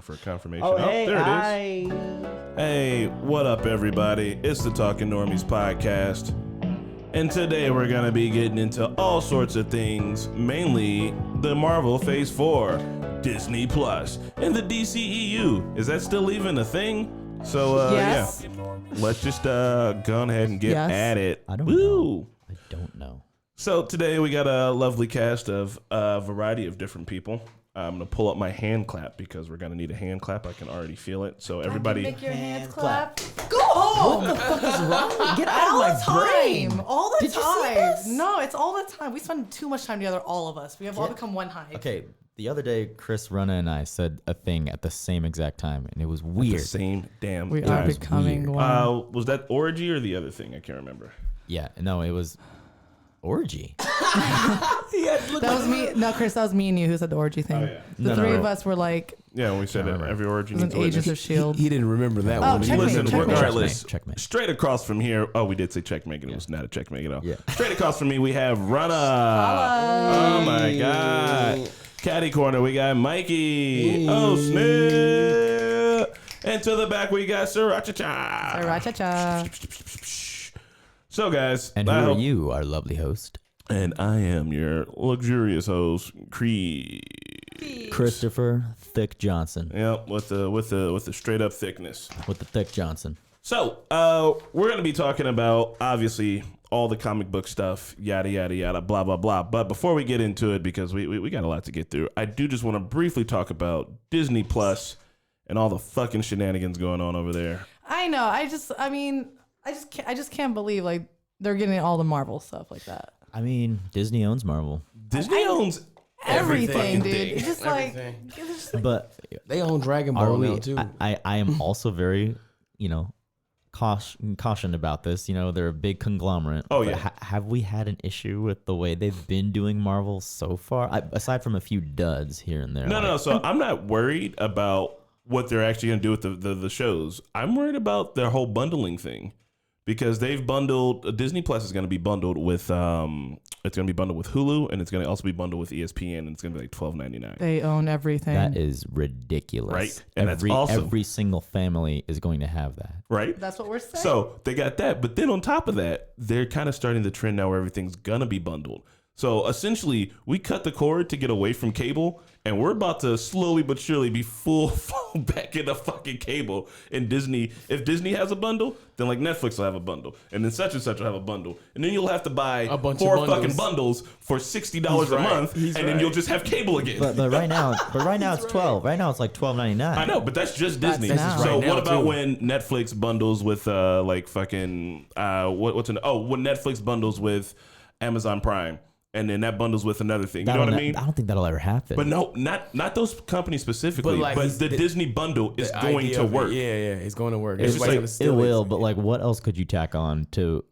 thing for confirmation. Oh, hey, there it is. Hey, what up, everybody? It's the Talking Normies podcast. And today we're going to be getting into all sorts of things, mainly the Marvel Phase 4, Disney Plus, and the DCEU. Is that still even a thing? So, yes. Yeah. Let's just go ahead and get at it. I don't know. I don't know. So today we got a lovely cast of a variety of different people. I'm going to pull up my hand clap because we're going to need a hand clap. I can already feel it. So everybody... Make your hands clap. Go home! What the fuck is wrong? Get out All of the my time. brain. All the Did time. you see this? No, it's all the time. We spend too much time together, all of us. We have all become one hive. Okay, the other day, Chris, Rana, and I said a thing at the same exact time, and it was weird. The same damn We time. are becoming one. Was that orgy or the other thing? I can't remember. Yeah, no, it was orgy. That was me. No, Chris, that was me and you who said the orgy thing. Oh, yeah. The three of us were like, Yeah, we said it. Every orgy it was needs an a Agents witness. of S.H.I.E.L.D. He didn't remember that Oh, one. checkmate, Listen, checkmate. regardless, Checkmate. straight across from here. Oh, we did say checkmate, and it was not a checkmate at all. Yeah. Straight across from me, we have Rana. Oh my God. Caddy corner, we got Mikey. Oh snap! And to the back, we got Sriracha. Cha-cha. So guys, And who are you, our lovely host? And I am your luxurious host, Creed. Christopher Thick Johnson. Yep, with the straight up thickness. With the Thick Johnson. So, we're going to be talking about, obviously, all the comic book stuff, yada, yada, yada, blah, blah, blah. But before we get into it, because we got a lot to get through, I do just want to briefly talk about Disney Plus and all the fucking shenanigans going on over there. I know. I just can't believe like they're getting all the Marvel stuff like that. I mean, Disney owns Marvel. Disney owns Everything, dude. thing. It's just Everything. But They own Dragon are Ball we? now too. I am also very, cautioned about this. They're a big conglomerate. Oh, but yeah. Have we had an issue with the way they've been doing Marvel so far? Aside from a few duds here and there. No. So I'm not worried about what they're actually going to do with the shows. I'm worried about their whole bundling thing. Because they've bundled, Disney Plus is going to be bundled with, it's going to be bundled with Hulu, and it's going to also be bundled with ESPN, and it's going to be like $12.99. they own everything. That is ridiculous. Right? And that's awesome. Every single family is going to have that. Right? That's what we're saying. So they got that, but then on top of that, they're kind of starting the trend now where everything's going to be bundled. So essentially, we cut the cord to get away from cable, and we're about to slowly but surely be full back into fucking cable. And Disney, if Disney has a bundle, then like Netflix will have a bundle, and then such and such will have a bundle, and then you'll have to buy A bunch four of bundles. fucking bundles for $60 He's a right. month, He's and then right. you'll just have cable again. But right now, it's 12. Right now it's like $12.99. I know, but that's just Disney. now. So Right what now, about too. when Netflix bundles with like fucking when Netflix bundles with Amazon Prime, and then that bundles with another thing. You know what I mean? I don't think that'll ever happen. But no, not those companies specifically. But, like, but the Disney bundle is going idea to of it, work. Yeah, it's going to work. It's just Everybody's like- gonna steal it will, but like, what else could you tack on to,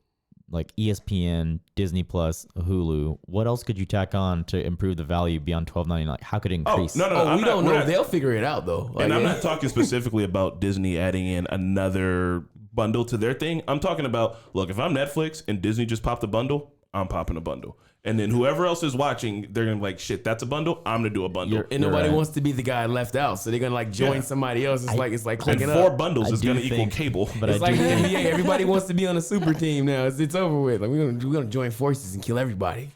like ESPN, Disney Plus, Hulu? What else could you tack on to improve the value beyond $12.99? Like, how could it Oh increase? no, Oh, I'm we not- don't we're know. not- They'll figure it out though. and I'm not talking specifically about Disney adding in another bundle to their thing. I'm talking about, look, if I'm Netflix and Disney just popped a bundle, I'm popping a bundle. And then whoever else is watching, they're gonna be like, shit, that's a bundle. I'm gonna do a bundle. And nobody right. wants to be the guy left out, so they're gonna like join Yeah. somebody else. It's like and clicking 4 up. bundles I is do gonna equal think- cable. But It's I like do the think, NBA. Everybody wants to be on a super team now. It's over with. Like we're gonna join forces and kill everybody.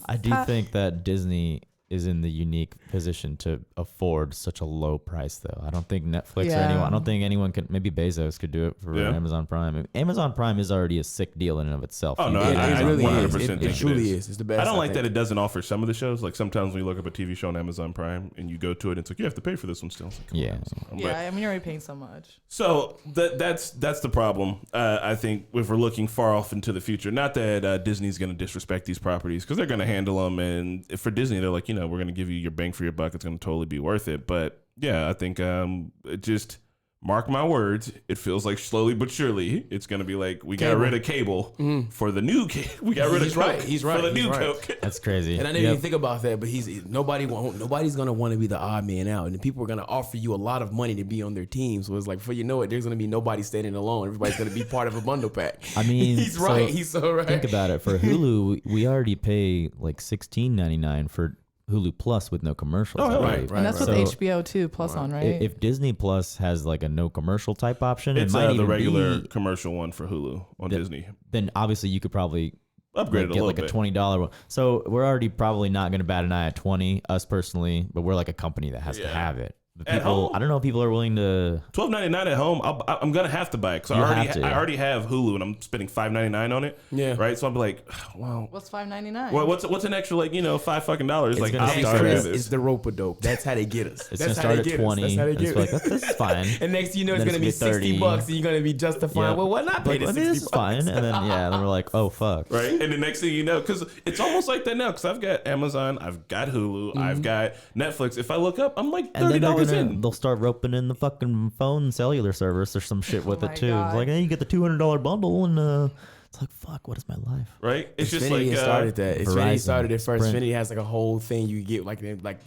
I do think that Disney is in the unique position to afford such a low price, though. I don't think Netflix or Yeah. anyone. I don't think anyone could. Maybe Bezos could do it for Yeah. Amazon Prime. Amazon Prime is already a sick deal in and of itself. Oh, You no, get I it Amazon really Prime. 100% is. think It it truly is. is. It's the best. I don't like think. that it doesn't offer some of the shows. Like sometimes when you look up a TV show on Amazon Prime and you go to it, it's like you have to pay for this one still. It's like, come Yeah. on. yeah, I mean, you're already paying so much. So that's the problem. I think if we're looking far off into the future, not that Disney's going to disrespect these properties because they're going to handle them. And for Disney, they're like, we're going to give you your bang for your buck. It's going to totally be worth it. But yeah, I think it just mark my words. It feels like slowly but surely it's going to be like we got rid of cable for the new cable. We got rid of He's Coke right. He's right. for the He's new right. Coke. That's crazy. And I didn't Yep. even think about that, but nobody's gonna want to be the odd man out, and people are gonna offer you a lot of money to be on their team. So it's like, before you know it, there's gonna be nobody standing alone. Everybody's gonna be part of a bundle pack. I mean, He's so right. He's so right. think about it. For Hulu, we already pay like $16.99 for Hulu Plus with no commercials. Oh, I right, believe. And that's with So HBO too plus on, right? If Disney Plus has like a no commercial type option, It's it might the even regular be, commercial one for Hulu on Disney. then obviously you could probably Upgrade it a get little like bit. a $20 one. So we're already probably not going to bat an eye at 20, us personally, but we're like a company that has to Yeah. have it. But At people, home? I don't know if people are willing to. $12.99 at home. I'm gonna have to buy it because You I have to. already have Hulu and I'm spending $5.99 on it. Yeah. Right. So I'm like, well, What's $5.99? what's an extra like $5 fucking dollars? Like gonna I'll start start at- this. It's the rope-a-dope. That's how they get us. It's That's going to how start they at get us. 20. That's how they And get it's like, us. this is fine. And next you know it's Then gonna be it's gonna be 60 30. bucks, and you're gonna be justifying. Yep. Well, why not pay Like, the well, 60 this is bucks? fine. And then we're like, oh, fuck. Right. And the next thing you know, because it's almost like that now, because I've got Amazon, I've got Hulu, I've got Netflix. If I look up, I'm like And then $30 in. they'll start roping in the fucking phone cellular service or some shit with Oh it my too. God. It's like, hey, you get the $200 bundle, and it's like, fuck, what is my life? Right. It's just Xfinity like started that. Xfinity Verizon, started it first. Sprint. Xfinity has like a whole thing you get like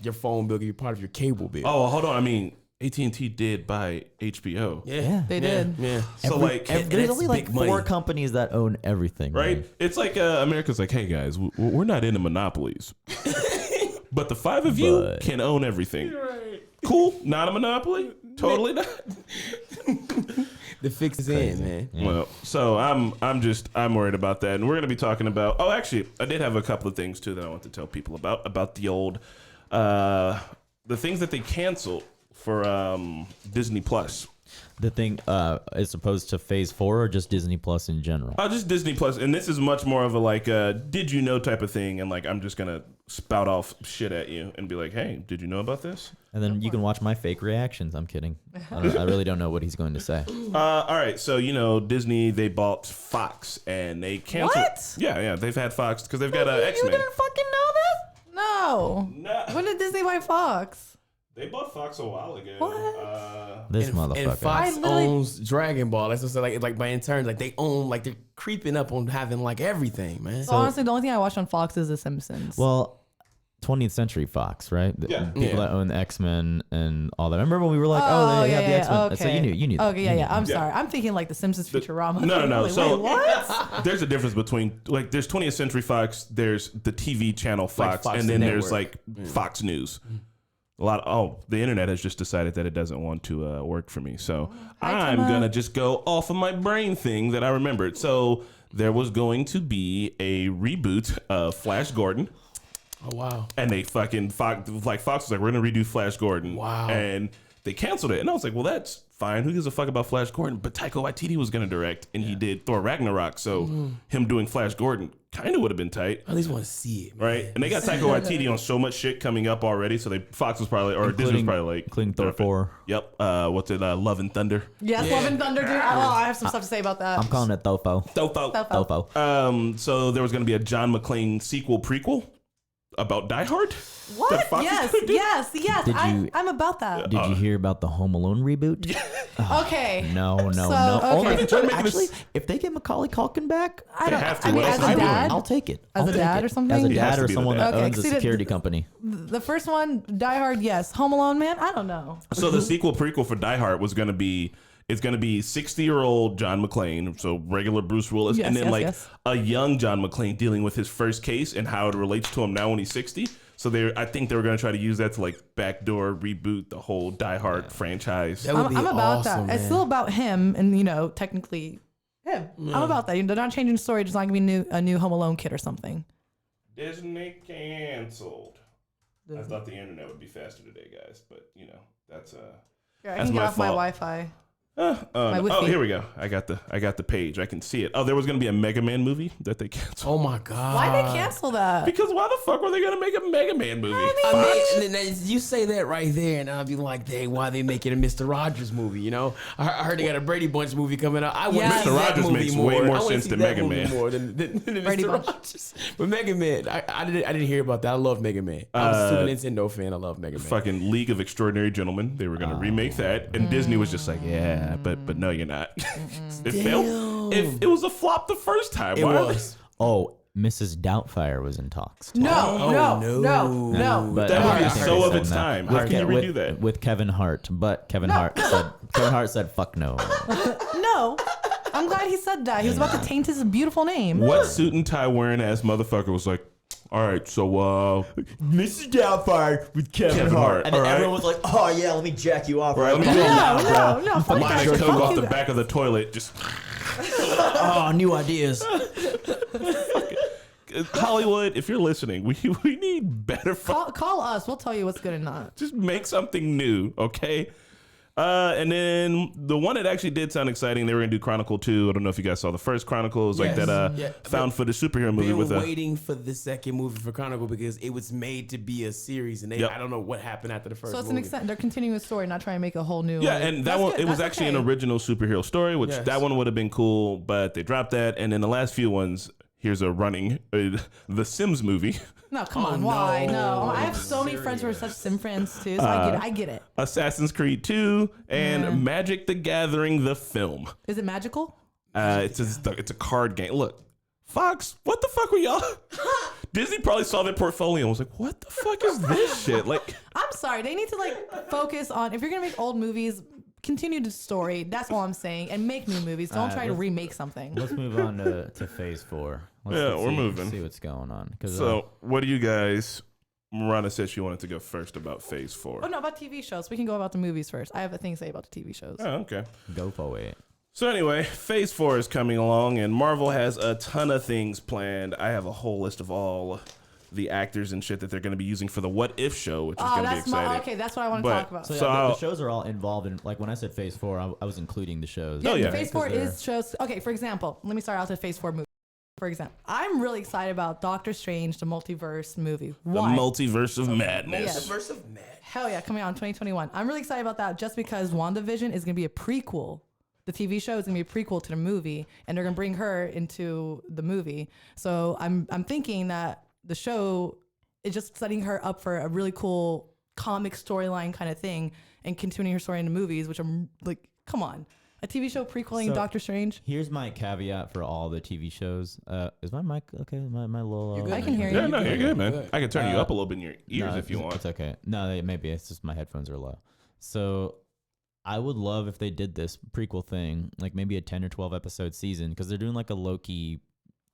your phone bill can be part of your cable bill. Oh, hold on. I mean, AT&T did buy HBO. Yeah. They did. Yeah. So like, and There's it's only like big 4 money. companies that own everything. right? man. It's like America's like, hey guys, we're not into monopolies, but the 5 of you But- can own everything. Cool, not a monopoly. Totally not. The fix is in, man. Well, so I'm worried about that, and we're gonna be talking about. Oh, actually, I did have a couple of things too that I want to tell people about the old, the things that they canceled for Disney Plus. The thing is opposed to Phase 4 or just Disney Plus in general? Just Disney Plus, and this is much more of a like, did you know type of thing, and like I'm just gonna spout off shit at you and be like, hey, did you know about this? And then you can watch my fake reactions. I'm kidding. I really don't know what he's going to say. All right, so Disney, they bought Fox and they canceled. What? Yeah, they've had Fox because they've got You X-Men. didn't fucking know that? No. Nah. When did Disney buy Fox? They bought Fox a while ago. What? This And motherfucker. Fox I literally- owns Dragon Ball. That's what's like by in turn, like they own, like they're creeping up on having like everything, man. So honestly, the only thing I watch on Fox is The Simpsons. Well, 20th Century Fox, right? The Yeah. people Yeah. that own the X-Men and all that. Remember when we were like, oh, they yeah, have the yeah, X-Men. okay. So you knew that. Okay, yeah. I'm Yeah. sorry. I'm thinking like The Simpsons Futurama. No. Wait, So what? there's a difference between like there's 20th Century Fox, there's the TV channel Fox, Fox and then Network. there's like Fox News. The internet has just decided that it doesn't want to work for me. So I'm gonna just go off of my brain thing that I remembered. So there was going to be a reboot of Flash Gordon. Oh wow. And they fucking Fox was like, we're gonna redo Flash Gordon. Wow. And they canceled it. And I was like, well, that's fine. Who gives a fuck about Flash Gordon? But Taika Waititi was gonna direct, and he did Thor Ragnarok. So him doing Flash Gordon kind of would have been tight, I at least want to see it, man. right? And they got Taika Waititi on so much shit coming up already. So Fox was probably, or Disney was probably like, including Thor 4. Yep. What's it? Love and Thunder. Yes, Yeah. Love and Thunder, dude. Oh, I have some stuff to say about that. I'm calling it Thofo. Thofo. Thofo. So there was gonna be a John McClane sequel prequel about Die Hard. What? That Fox is Yes, gonna do? yes. Did you- I'm about that. Did you hear about the Home Alone reboot? Okay. No. So, Only okay. trying to make actually, this- if they get Macaulay Culkin back, I don't. have to. I mean, What else as is a he doing? dad, I'll take it. As I'll a take dad it. or something? As a He has dad to or be the someone dad. that Okay, owns a see, the- security company. the first one, Die Hard, yes. Home Alone, man, I don't know. So the sequel prequel for Die Hard was gonna be 60-year-old John McClane, so regular Bruce Willis, Yes, and then yes, like yes. a young John McClane dealing with his first case and how it relates to him now when he's 60. So I think they were gonna try to use that to like backdoor reboot the whole Die Hard franchise. That would be I'm about awesome, that. It's man. still about him, and technically him. I'm about that. They're not changing the story. It's not gonna be a new Home Alone kid or something. Disney canceled. I thought the internet would be faster today, guys, but that's Here, I That's can get my off my fault. Wi-Fi. Oh, Wi-Fi. here we go. I got the page. I can see it. Oh, there was gonna be a Mega Man movie that they canceled. Oh my god. Why they cancel that? Because why the fuck were they gonna make a Mega Man movie? I mean, and then you say that right there, and I'll be like, "Dang, why they making a Mr. Rogers movie?" I heard they got a Brady Bunch movie coming out. I want Yeah. to see Mr. that Rogers movie makes more. way more I wanna sense see than that Mega movie Man. more than Brady Mr. Bunch. Rogers. But Mega Man, I didn't hear about that. I love Mega Man. I'm a Super Nintendo fan. I love Mega Man. Fucking League of Extraordinary Gentlemen. They were gonna remake that, and Disney was just like, yeah, but no, you're not. It failed. It was a flop the first time. It Why are was. Oh, Mrs. Doubtfire was in talks. No, Oh, no. But That movie I is think so they of said its no. time. How can you redo that? With Kevin Hart? But Kevin Hart said fuck no. No. I'm glad he said that. He was about to taint his beautiful name. What suit and tie wearing ass motherfucker was like, All right, so Mrs. Doubtfire with Kevin Hart. And then All right. everyone was like, oh yeah, let me jack you off. All right, let me No, go now, no, fuck Line that. of coke Fuck off you the guys. back of the toilet. Just Oh, new ideas. Hollywood, if you're listening, we need better. Call us. We'll tell you what's good and not. Just make something new, okay? And then the one that actually did sound exciting, they were gonna do Chronicle 2. I don't know if you guys saw the first Chronicle. It was like Yes. that Yeah. found footage superhero movie They were with a. waiting for the second movie for Chronicle because it was made to be a series, and Yep. I don't know what happened after the first. So it's movie. an extent. They're continuing the story, not trying to make a whole new. Yeah, like, and that that's one, good. it was That's actually okay. an original superhero story, which Yes. that one would have been cool, but they dropped that. And then the last few ones, here's a running, the Sims movie, No, come Oh, on. Why? no. No. I have so many friends who are such sim friends too, so I get it. Assassin's Creed 2, and Yeah. Magic the Gathering, the film. Is it magical? It's a card game. Look, Fox, what the fuck were y'all? Disney probably saw their portfolio and was like, what the fuck is this shit? Like, I'm sorry. They need to like focus on if you're gonna make old movies, continue the story. That's all I'm saying, and make new movies. Don't try to remake something. Let's move on to Phase 4. Yeah, we're moving. See what's going on. 'Cause, so what do you guys? Marana said she wanted to go first about Phase 4. Oh no, about TV shows. We can go about the movies first. I have a thing to say about the TV shows. Oh, okay. go for it. So anyway, Phase 4 is coming along, and Marvel has a ton of things planned. I have a whole list of all the actors and shit that they're going to be using for the What If show, which is going to be that's exciting. okay. That's what I want to But- talk about. So, So yeah, the I'll- shows are all involved in, like when I said Phase 4, I was including the shows. Oh, yeah. Phase 4 'Cause is shows. Okay, for example, let me start out with Phase 4 movie. For example, I'm really excited about Doctor Strange, the multiverse movie. The Why? multiverse of madness. Yeah. Multiverse of Mad. Hell yeah, coming out in 2021. I'm really excited about that just because WandaVision is going to be a prequel. The TV show is going to be a prequel to the movie, and they're going to bring her into the movie. So I'm thinking that the show is just setting her up for a really cool comic storyline kind of thing and continuing her story in the movies, which I'm like, come on. A TV show prequeling So- Doctor Strange? Here's my caveat for all the TV shows. Is my mic okay? My little. You're good. I can hear you. Yeah, no, you're good, man. Good. I can turn you up a little bit in your ears No, if you want. It's okay. No, maybe it's just my headphones are low. So I would love if they did this prequel thing, like maybe a 10 or 12 episode season, because they're doing like a Loki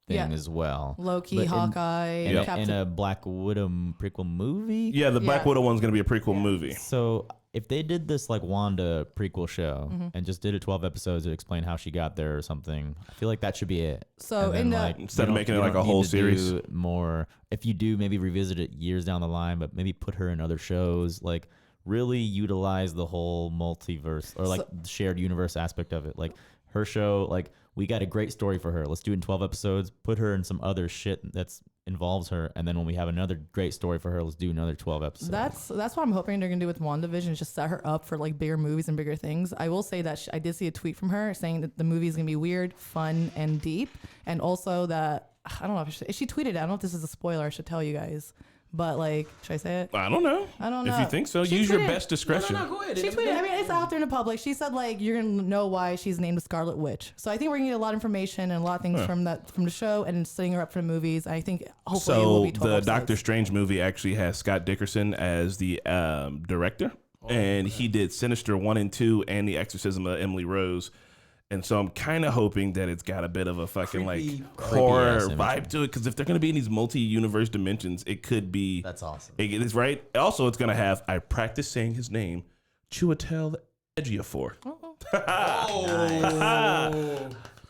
thing Yeah. as well. Loki, But in- Hawkeye, In, a, Captain. in a Black Widow prequel movie. Yeah, the Black Yeah. Widow one's going to be a prequel movie. So if they did this like Wanda prequel show Mm-hmm. and just did it 12 episodes to explain how she got there or something, I feel like that should be it. So And then, in the- like, Instead of you don't- making it you like don't a need whole to series. do more. If you do, maybe revisit it years down the line, but maybe put her in other shows. Like really utilize the whole multiverse or like the shared universe aspect of it. Like her show, like we got a great story for her. Let's do it in 12 episodes. Put her in some other shit that's involves her, and then when we have another great story for her, let's do another 12 episodes. That's what I'm hoping they're gonna do with WandaVision, is just set her up for like bigger movies and bigger things. I will say that I did see a tweet from her saying that the movie is gonna be weird, fun, and deep, and also that I don't know if she tweeted it. I don't know if this is a spoiler. I should tell you guys, but like, should I say it? I don't know. I don't If know. you think so, She use your tweeted- best discretion. No, go ahead. She tweeted. I mean, it's out there in the public. She said like you're gonna know why she's named the Scarlet Witch. So I think we're gonna get a lot of information and a lot of things from the show and setting her up for the movies. I think hopefully it will So be 12 the episodes. Doctor Strange movie actually has Scott Dickerson as the director, and he did Sinister 1 and 2 and The Exorcism of Emily Rose. And so I'm kind of hoping that it's got a bit of a fucking Creepy- like horror Creepy-ass vibe imagery. to it, because if they're gonna be in these multi-universe dimensions, it could be. That's awesome. It is right. Also, it's gonna have. I practice saying his name, Chiwetel Ejiofor.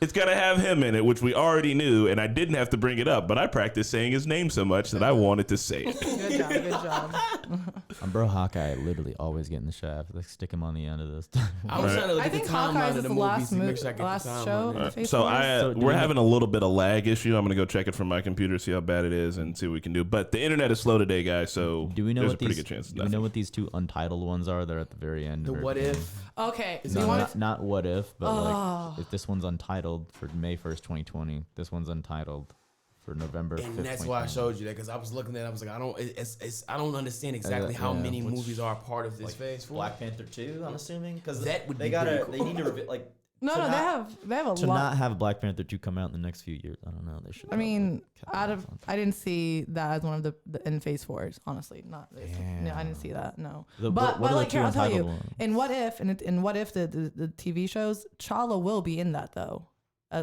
It's gonna have him in it, which we already knew, and I didn't have to bring it up. But I practiced saying his name so much that I wanted to say it. Good job. Good job. Bro, Hawkeye literally always getting the shaft. Like stick him on the end of this. I was trying to look I at the think timeline Hawkeye's of is the the movies last to make sure I get the last timeline. show. All right, Phase so 4? So do we're we- having a little bit of lag issue. I'm gonna go check it from my computer, see how bad it is, and see what we can do. But the internet is slow today, guys. So Do we know there's what a pretty these? good chance. It's Do we know nothing. what these two untitled ones are? They're at the very end. The or- what if? Okay. Is Do it you No, want not what if, but Oh. like if this one's untitled for May 1st, 2020. This one's untitled for November 5th, And that's why I 2020. showed you that, because I was looking at it, I was like, I don't understand exactly how yeah. many movies are part of this phase 4. Black Panther 2, I'm assuming, because That would they be gotta pretty cool. they need to like No, to no, not- they have a to lot. not have Black Panther 2 come out in the next few years. I don't know. They should. I mean, probably I didn't see that as one of the in Phase 4s. Honestly, not. No, I didn't see that. No. The- but what are the like two here, I'll tell you. untitled ones? In What If, in What If the TV shows, Chala will be in that though.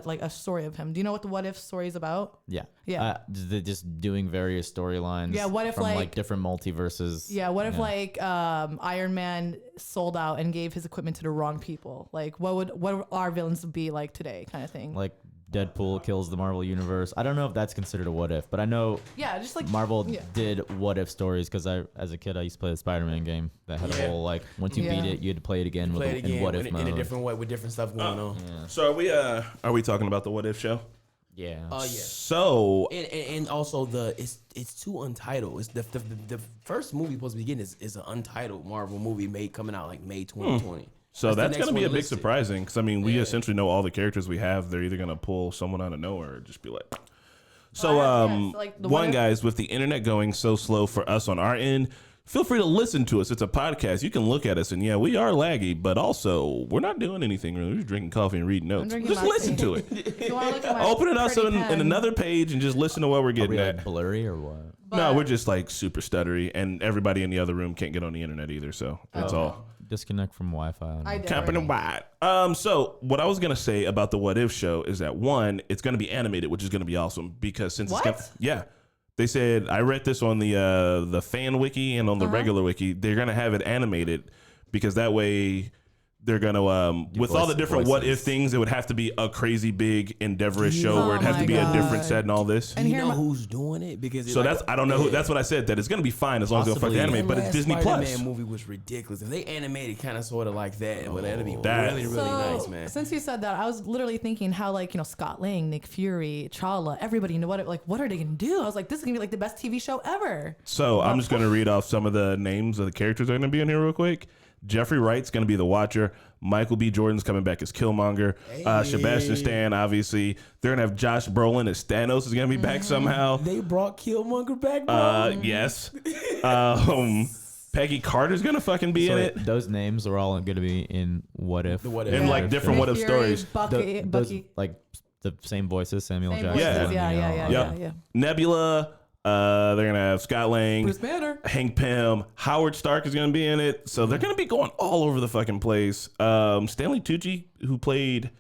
like a story of him. Do you know what the What If story is about? Yeah. Yeah. Just doing various storylines. Yeah, what if, from like different multiverses? Yeah, what if like Iron Man sold out and gave his equipment to the wrong people? Like what would our villains be like today, kind of thing? Like Deadpool kills the Marvel universe. I don't know if that's considered a what if, but I know just like Marvel did what if stories because as a kid I used to play the Spider-Man game that had a whole like once you beat it you had to play it again in what if mode. In a different way with different stuff going on. Yeah. So are we talking about the What If show? Yeah. Oh yeah. So And also it's too untitled. It's the first movie supposed to be getting is an untitled Marvel movie coming out like May 2020. So that's the next going to be a one big listed. surprising because I mean we essentially know all the characters we have. They're either going to pull someone out of nowhere or just be like. So like the one What If- guys, with the internet going so slow for us on our end, feel free to listen to us. It's a podcast. You can look at us and yeah, we are laggy, but also we're not doing anything really. We're just drinking coffee and reading notes. drinking Just my listen tea. to it. If you wanna look at my Open it up pretty in pen. another page and just listen to what we're Are getting we at. like blurry or what? No, we're just like super stuttery, and everybody in the other room can't get on the internet either. So that's all. Disconnect from Wi-Fi. I did. Company wide. So what I was gonna say about the What If show is that one, it's gonna be animated, which is gonna be awesome because since What? it's gonna, they said I read this on the fan wiki and on the regular wiki. They're gonna have it animated because that way they're gonna with all the different what if things, it would have to be a crazy big endeavorous show where it has Oh to be my a different God. set and all this. And You here know my- who's doing it? Because So that's I don't know who. That's what I said. That it's gonna be fine as long as they'll fucking Possibly. animate. But it's last Disney Spider-Man Plus. movie was ridiculous. If they animated kind of sort of like that, well, that'd be That- really So, nice, man. Since you said that, I was literally thinking how Scott Lang, Nick Fury, T'Challa, everybody, what are they gonna do? I was like, this is gonna be like the best TV show ever. So I'm just gonna read off some of the names of the characters that are gonna be in here real quick. Jeffrey Wright's gonna be the Watcher. Michael B. Jordan's coming back as Killmonger. Sebastian Stan, obviously. They're gonna have Josh Brolin as Thanos is gonna be back somehow. They brought Killmonger back, bro. Yes. Peggy Carter's gonna fucking be in it. Those names are all going to be in What If. The What If. In like different Nick what if Fury, stories. Bucky, Those, Bucky. like the same voices, Samuel Same Jackson. voices, Yeah. yeah. Yep. Nebula. They're gonna have Scott Lang, Bruce Banner. Hank Pym, Howard Stark is gonna be in it. So they're gonna be going all over the fucking place. Stanley Tucci, who played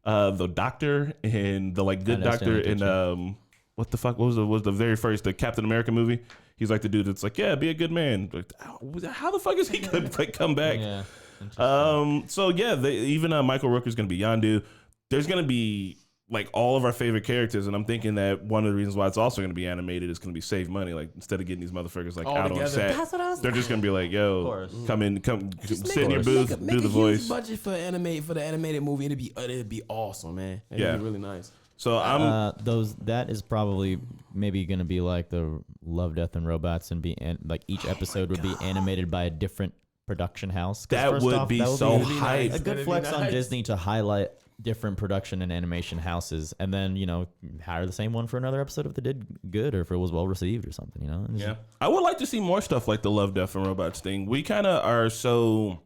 the Doctor in the like good I know Doctor Stanley in what the fuck was the very first the Captain America movie. He's like the dude that's like, yeah, be a good man. Like, how the fuck is he gonna like come back? Yeah. So yeah, even Michael Rooker's gonna be Yondu. There's gonna be like all of our favorite characters, and I'm thinking that one of the reasons why it's also gonna be animated is gonna be save money. Like instead of getting these motherfuckers like All out on together. set, That's what I was they're just gonna be like, yo, course. come Just sit in your booth, make do the huge voice. budget for the animated movie. It'd be awesome, man. It'd Yeah. be really nice. So I'm That is probably maybe going to be like the Love, Death, and Robots, and like each episode would be animated by a different production house. 'Cause that first would off, be that would so be really hype. nice. a That'd good be flex on nice. Disney to highlight different production and animation houses, and then hire the same one for another episode if they did good or if it was well received or something. It's Yeah, I would like to see more stuff like the Love, Death, and Robots thing. We kind of are so.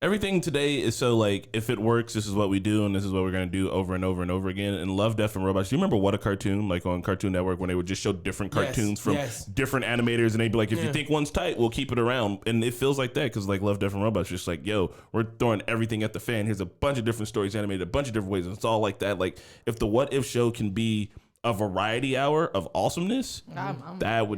Everything today is so like, if it works, this is what we do, and this is what we're gonna do over and over and over again. And Love, Death, and Robots. Do you remember What a Cartoon, like on Cartoon Network, when they would just show different Yes, cartoons from yes. different animators, and they'd be like, if you Yeah. think one's tight, we'll keep it around. And it feels like that because like Love, Death, and Robots, just like, yo, we're throwing everything at the fan. Here's a bunch of different stories animated a bunch of different ways, and it's all like that. Like if the What If show can be a variety hour of awesomeness, that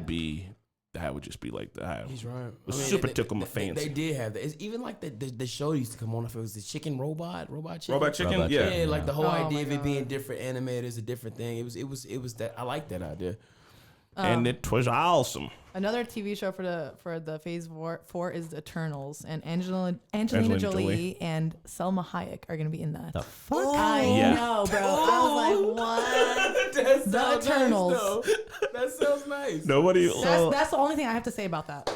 would just be like that. He's right. Super tickle my They fancy. did have that. It's even like the show used to come on. If it was the chicken robot chicken. Robot Chicken, Robot yeah. Chicken. Yeah, like the whole Oh idea my of it being God. different animators, a different thing. It was that I like that idea. And it was awesome. Another TV show for the Phase 4 is the Eternals, and Angelina Angelina Jolie Jolie. and Selma Hayek are gonna be in that. The fuck? I Yeah. know, bro. I was like, what? That The sounds Eternals. Nice, though. That sounds nice. Nobody. That's the only thing I have to say about that.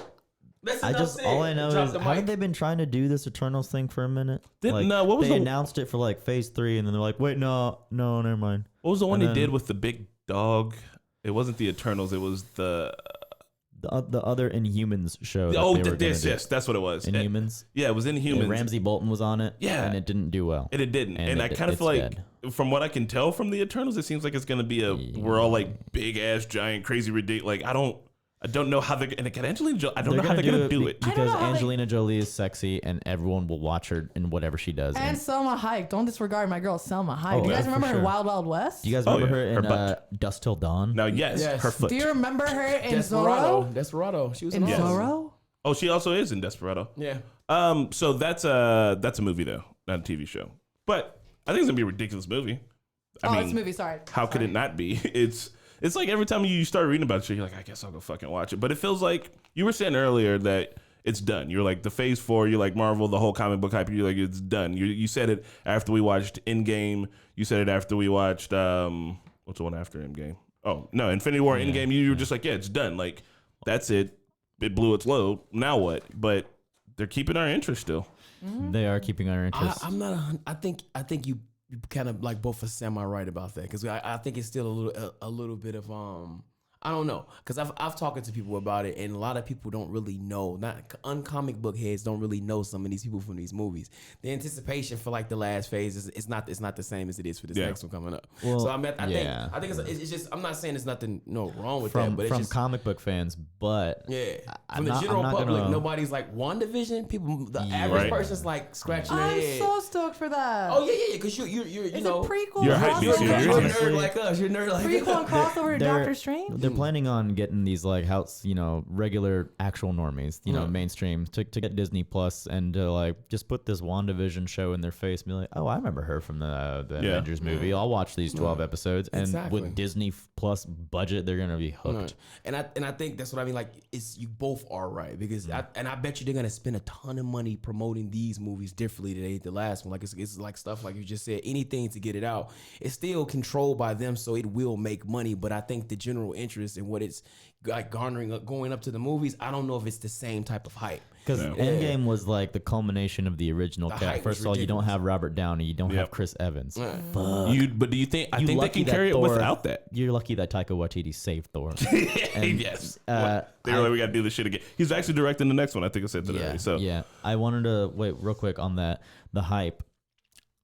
That's I enough just said. all I know Drop is the haven't mic. they been trying to do this Eternals thing for a minute? No, what was they the- announced it for like Phase 3, and then they're like, wait, no, never mind. What was the one And they then- did with the big dog? It wasn't the Eternals. It was the. The other Inhumans show. that Oh, they were gonna yes, do. yes, that's what it was. Inhumans. Yeah, it was Inhumans. And Ramsey Bolton was on it. Yeah. and it didn't do well. And it didn't. And I it- kind of it's feel like, dead. from what I can tell from the Eternals, it seems like it's gonna be we're all like big ass, giant, crazy, ridiculous. Like I I don't know how they're going to get Angelina Jolie. I don't know They're how they're going to do it. because how they- Angelina Jolie is sexy and everyone will watch her in whatever she does. And Selma Hayek. Don't disregard my girl Selma Hayek. Oh, you guys yeah, remember for her in sure. Wild Wild West? Do you guys Oh, remember yeah. her Her in butt. Dust Till Dawn? Now, yes, Yes. her foot. Do you remember her in Desperado. Zorro? Desperado. She was In in all. Zorro? Oh, she also is in Desperado. Yeah. So that's a movie though, not a TV show. But I think it's gonna be a ridiculous movie. It's a movie. Sorry. How could it not be? It's like every time you start reading about shit, you're like, I guess I'll go fucking watch it. But it feels like you were saying earlier that it's done. You're like the phase 4. You're like Marvel, the whole comic book hype. You're like it's done. You said it after we watched Endgame. You said it after we watched what's the one after Endgame? Oh no, Infinity War, Endgame. You were just like, yeah, it's done. Like that's it. It blew its load. Now what? But they're keeping our interest still. They are keeping our interest. I'm not. I think you kind of like both are semi right about that because I think it's still a little bit of I don't know because I've talked to people about it and a lot of people don't really know. Not uncomic book heads don't really know some of these people from these movies. The anticipation for like the last phase is not the same as it is for this next one coming up. Well, so I think it's just I'm not saying there's nothing wrong with that, from but it's just comic book fans, but yeah, I'm from the not- general I'm not public, gonna- nobody's like WandaVision. People, the average Right. person's like scratching their I'm head. so stoked for that. Oh yeah, because you It's know a prequel. You're a hype beast, crossover. you're you're a into nerd like us. You're a nerd like Prequel and us. crossover to They're- Doctor Strange. they're planning on getting these like house, regular actual normies, mainstream to get Disney Plus and to like just put this WandaVision show in their face and be like, oh, I remember her from the Avengers movie. I'll watch these 12 episodes. And Exactly. with Disney Plus budget, they're gonna be hooked. Right. And I think that's what I mean. Like, it's you both are right because I bet you they're gonna spend a ton of money promoting these movies differently than they did the last one. Like it's like stuff like you just said, anything to get it out. It's still controlled by them, so it will make money. But I think the general interest in what it's like garnering up, going up to the movies, I don't know if it's the same type of hype. Because Endgame was like the culmination of the original The cast. hype First was of all, you don't ridiculous. have Robert Downey, you don't have Chris Evans. But do you think? I You think they lucky can that carry it Thor- without that. You're lucky that Taika Waititi saved Thor. Yes. They were like, we got to do this shit again. He's actually directing the next one. I think I said that already. So yeah, I wanted to wait real quick on that. The hype,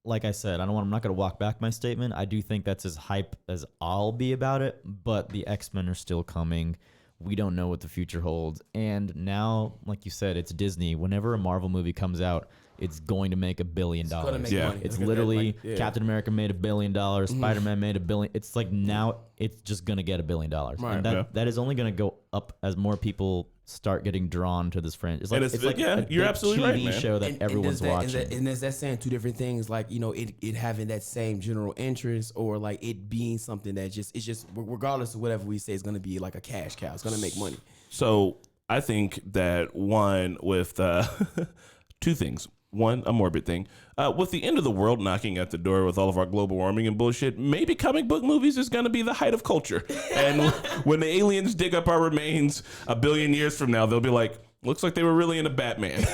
like I said, I'm not going to walk back my statement. I do think that's as hype as I'll be about it. But the X-Men are still coming. We don't know what the future holds. And now, like you said, it's Disney. Whenever a Marvel movie comes out, it's going to make $1 billion. Gonna make Yeah. money. It's gonna literally like, Captain America made $1 billion, Spider-Man made $1 billion. It's like now it's just gonna get $1 billion, Right. and that is only gonna go up as more people start getting drawn to this franchise. It's like, And it's- it's like yeah, a you're big absolutely TV right, man. show that everyone's watching. And is that saying two different things? Like, it having that same general interest, or like it being something that it's just regardless of whatever we say, it's gonna be like a cash cow. It's gonna make money. So I think that one with two things. One, a morbid thing. With the end of the world knocking at the door with all of our global warming and bullshit, maybe comic book movies is going to be the height of culture. And when the aliens dig up our remains 1 billion years from now, they'll be like, looks like they were really into Batman.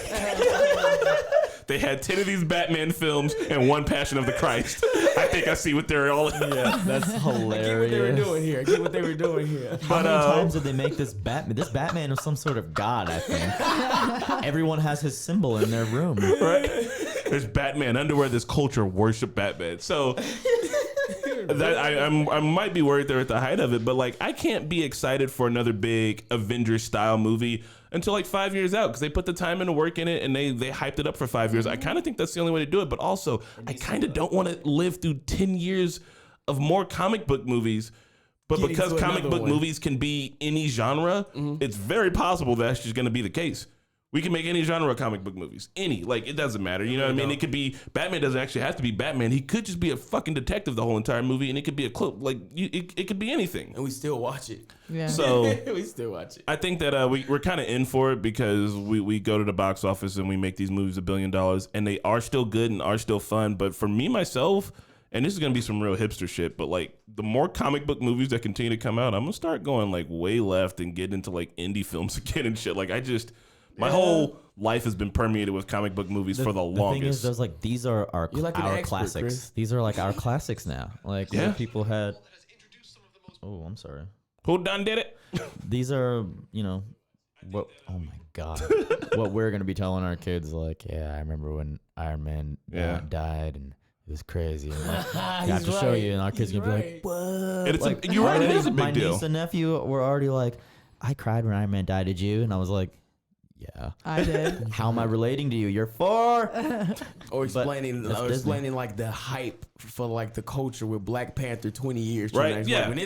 They had 10 of these Batman films and 1 Passion of the Christ. I think I see what they're all. Yeah, that's Get what they were hilarious. doing here. Get what they were doing here. How many times did they make this Batman? This Batman is some sort of god, I think. Everyone has his symbol in their room. Right? There's Batman underwear. This culture worship Batman. So that I might be worried they're at the height of it, but like I can't be excited for another big Avengers style movie until like 5 years out because they put the time and the work in it and they hyped it up for 5 years. I kind of think that's the only way to do it, but also I kind of don't want to live through 10 years of more comic book movies. But Getting because to comic another book one. movies can be any genre, it's very possible that's just going to be the case. We can make any genre of comic book movies. Any. Like, it doesn't matter. You know what I mean? It could be, Batman doesn't actually have to be Batman. He could just be a fucking detective the whole entire movie, and it could be a cloak. Like, it could be anything. And we still watch it. Yeah. So We still watch it. I think that we're kind of in for it because we go to the box office and we make these movies $1 billion, and they are still good and are still fun. But for me, myself, and this is going to be some real hipster shit, but like the more comic book movies that continue to come out, I'm going to start going like way left and get into like indie films again and shit. Like my whole life has been permeated with comic book movies for the The thing is, longest. there's like these are our You're like an expert, classics. Chris. These are like our classics now. Like Yeah. where people had. Oh, I'm sorry. Who done did it? These are what? Oh my god! What we're gonna be telling our kids? Like, yeah, I remember when Iron Man died and. It was crazy. And like, I have to show you, and our kids gonna be like, "What?" And it's Like, you're right. It already is a my big deal. niece and nephew were already like, I cried when Iron Man died. Did you? And I was like, yeah. I did. How am I relating to you? You're 4. Or explaining, that's or Disney. explaining like the hype for like the culture with Black Panther 20 years. Right, Like, yeah. when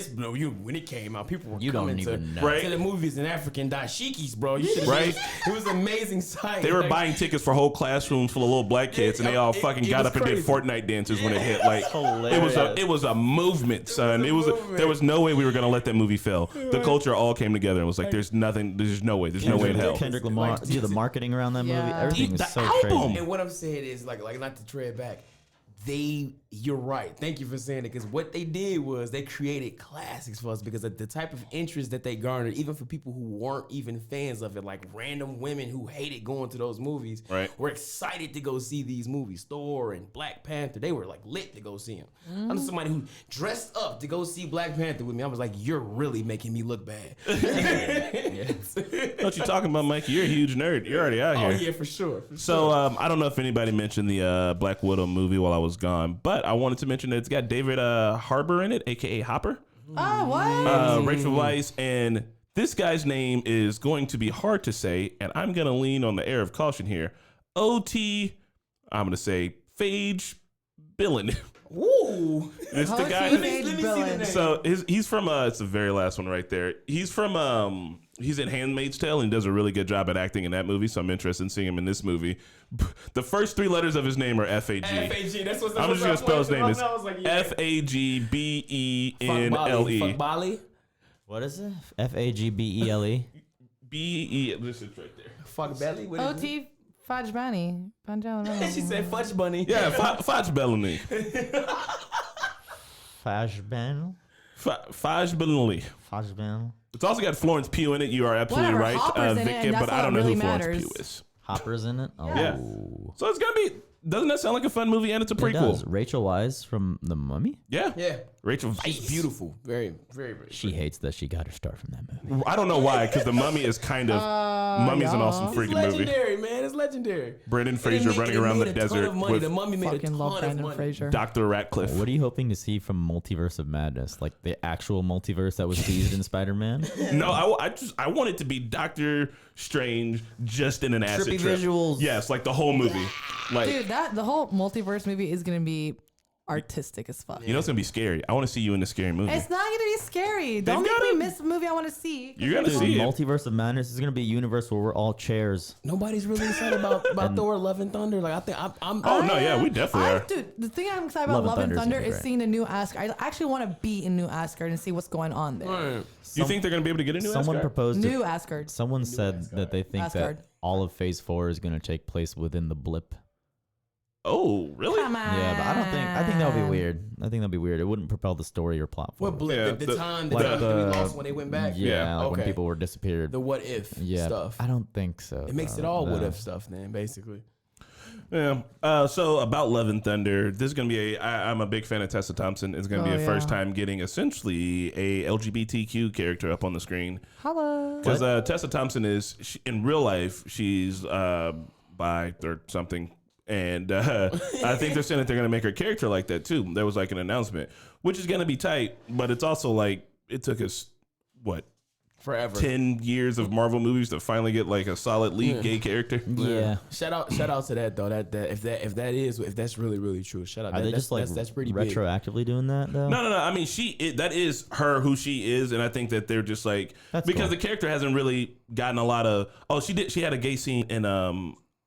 it came out, people were You don't coming even to, know. Right. to the movies in African dashikis, bro. You should Right. It was an amazing sight. They were Like, buying tickets for whole classrooms full of little black kids, and they all fucking it got was up and did crazy. Fortnite dances when it hit. Like hilarious. it was a movement, son. a movement. There was no way we were gonna let that movie fail. The culture all came together and was like, there's no way in hell. Kendrick Lamar, Like, do the marketing around that movie. Yeah. Everything The was so album. crazy. And what I'm saying is like not to tread back. You're right. Thank you for saying it, because what they did was they created classics for us because of the type of interest that they garnered, even for people who weren't even fans of it, like random women who hated going to those movies, Right. were excited to go see these movies. Thor and Black Panther, they were like lit to go see them. I'm somebody who dressed up to go see Black Panther with me. I was like, you're really making me look bad. What you talking about, Mikey? You're a huge nerd. You're already out Oh here. yeah, for sure. So I don't know if anybody mentioned the Black Widow movie while I was gone, but I wanted to mention that it's got David Harbour in it, aka Hopper, Oh, what? Rachel Weisz, and this guy's name is going to be hard to say, and I'm going to lean on the air of caution here. I'm going to say Phage Billen. Ooh. It's the Oh, guy. let me see the name. So he's from it's the very last one right there. He's from he's in Handmaid's Tale and does a really good job at acting in that movie. So I'm interested in seeing him in this movie. The first 3 letters of his name are F-A-G. F-A-G, that's what I'm just gonna spell his name. It's I was like, yeah. F-A-G-B-E-N-L-E. Fuck Bali. What is it? Fagbele. B-E. This is right there. Fuck Belly. What is it? OT Fudge Bunny. She said fudge bunny. Yeah, Fudge Bellamy. Fashben. Fudge Bellamy. Fashben. It's also got Florence Pugh in it. You are absolutely Whatever, right, Hopper's in it, Vic, and that's but I what don't know really who Florence matters. Pugh is. Hopper's in it. Oh. Yeah. So it's gonna be. Doesn't that sound like a fun movie? And it's a It does. prequel. Rachel Weisz from The Mummy. Yeah. Yeah. Rachel She's Weisz. beautiful. Very, very, very. She hates that she got her start from that movie. I don't know why, because The Mummy is kind of Mummy's an awesome yeah. It's freaking movie. legendary, man. It's legendary. Brendan And it Fraser made- running it around made the a ton desert of money. with The Mummy made a Fucking ton love of Brandon money. Fraser. Dr. Ratcliffe. What are you hoping to see from Multiverse of Madness? Like the actual multiverse that was teased in Spider-Man? No, I want it to be Doctor Strange just in an acid Trippy trip. visuals. Yes, like the whole movie. Like Dude, the whole multiverse movie is gonna be artistic as fuck. you know, it's gonna be scary. I want to see you in the scary movie. It's not gonna be scary. Don't make got me it. miss the movie I want to see. You're gonna Dude, see it. Multiverse of Madness is gonna be a universe where we're all chairs. Nobody's really excited about Thor: Love and Thunder. Like I think I'm. Oh no, yeah, we definitely are. Dude, the thing I'm excited about Love and Love and Thunder's Thunder gonna be is great. seeing the new Asgard. I actually want to be in New Asgard and see what's going on there. You think they're gonna be able to get into Someone Asgard? proposed. New Asgard. Someone said that they think Asgard. that all of Phase 4 is gonna take place within the blip. Oh, really? Come on. Yeah, but I think that would be weird. I think that'd be weird. It wouldn't propel the story or plot What forward. blip? Yeah, the the- time like that we the- lost when they went back. Yeah, like when Okay. people were disappeared. The what if Yeah, stuff. I don't think so. It makes it though. all what No. if stuff, man. Basically. Yeah. So about Love and Thunder, this is gonna be I'm a big fan of Tessa Thompson. It's gonna be Oh, a first yeah. time getting essentially a LGBTQ character up on the screen. Hello. Because Tessa Thompson in real life, she's bi or something. And I think they're saying that they're going to make her character like that too. There was like an announcement, which is going to be tight, but it's also like it took us, what, Forever. 10 years of Marvel movies to finally get like a solid lead gay character? Yeah. Shout out to that though. That if that's really true. Shout out. Are they that's, just like that's pretty big. retroactively doing that though? No. I mean, that is her who she is, and I think that they're just like That's because cool. the character hasn't really gotten a lot of. Oh, she had a gay scene in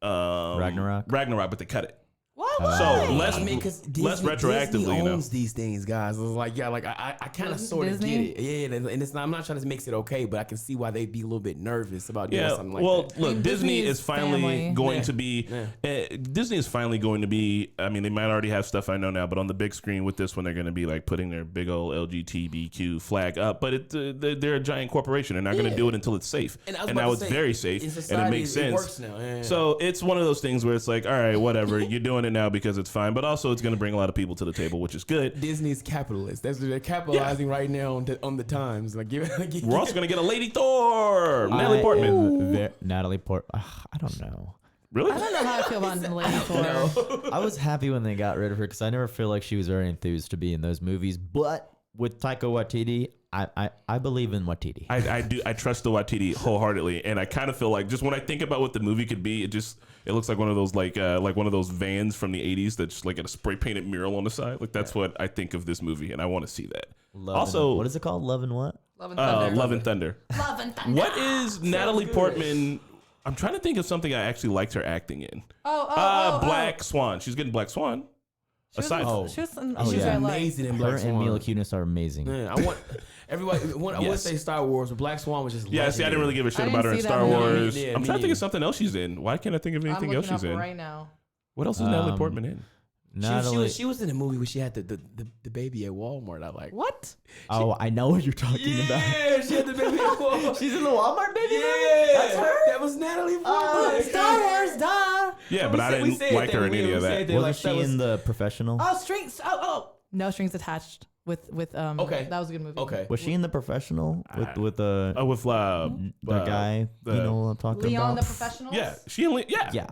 Ragnarok? but they cut it. What? So Why? less, I mean, because less retroactively, Disney you know. owns these things, guys. It's like, yeah, like I kind of sort of get Disney? it. Yeah, and it's not. I'm not trying to make it okay, but I can see why they'd be a little bit nervous about doing Yeah, something like well, that. look, I mean, Disney Disney is is finally family. going Yeah. to be. Disney is finally going to be. I mean, they might already have stuff I know now, but on the big screen with this one, they're going to be like putting their big old LGBTQ flag up. But they're a giant corporation. They're not going to Yeah. do it until it's safe. And I was And about now to it's say, very safe, in and it society, makes sense. It works now. Yeah. So it's one of those things where it's like, all right, whatever, you're doing it now because it's fine, but also it's going to bring a lot of people to the table, which is good. Disney's capitalist. That's they're capitalizing right now on the times. Like, We're also going to get a Lady Thor, Natalie Portman. Natalie Portman. I don't know. Really? I don't know how I feel about Lady Thor. I was happy when they got rid of her because I never feel like she was very enthused to be in those movies. But with Taika Waititi, I believe in Watiti. I do. I trust the Watiti wholeheartedly, and I kind of feel like just when I think about what the movie could be, it looks like one of those like one of those vans from the '80s that's just like got a spray painted mural on the side. Like that's what I think of this movie, and I want to see that. What is it called? Love and what? Love and Thunder. Love and Thunder. Love and Thunder. What is Natalie Portman? I'm trying to think of something I actually liked her acting in. Black Swan. She's getting Black Swan. She was yeah. amazing in Her Black and Swan. Mila Kunis are amazing. Man, I want everybody. I want to say Star Wars, but Black Swan was just. Yeah, see, I didn't really give a shit I about her in didn't see Star that movie. Wars. Yeah, I'm me trying to think neither. of something else she's in. Why can't I think of I'm anything else looking she's up in? right now. What else is Natalie Portman in? She was in a movie where she had the baby at Walmart. I like. What? Oh, I know what you're talking about. Yeah, she had the baby at Walmart. She's in the Walmart baby. Yeah, that's her. That was Natalie Portman. Star Wars, duh. Yeah, but I didn't like her in any of that. Wasn't she in The Professional? Oh, strings. No strings attached. With Okay. That was a good movie. Okay. Was she in The Professional with the With guy? You know what I'm talking Leon the about? Professional. yeah, she in Yeah.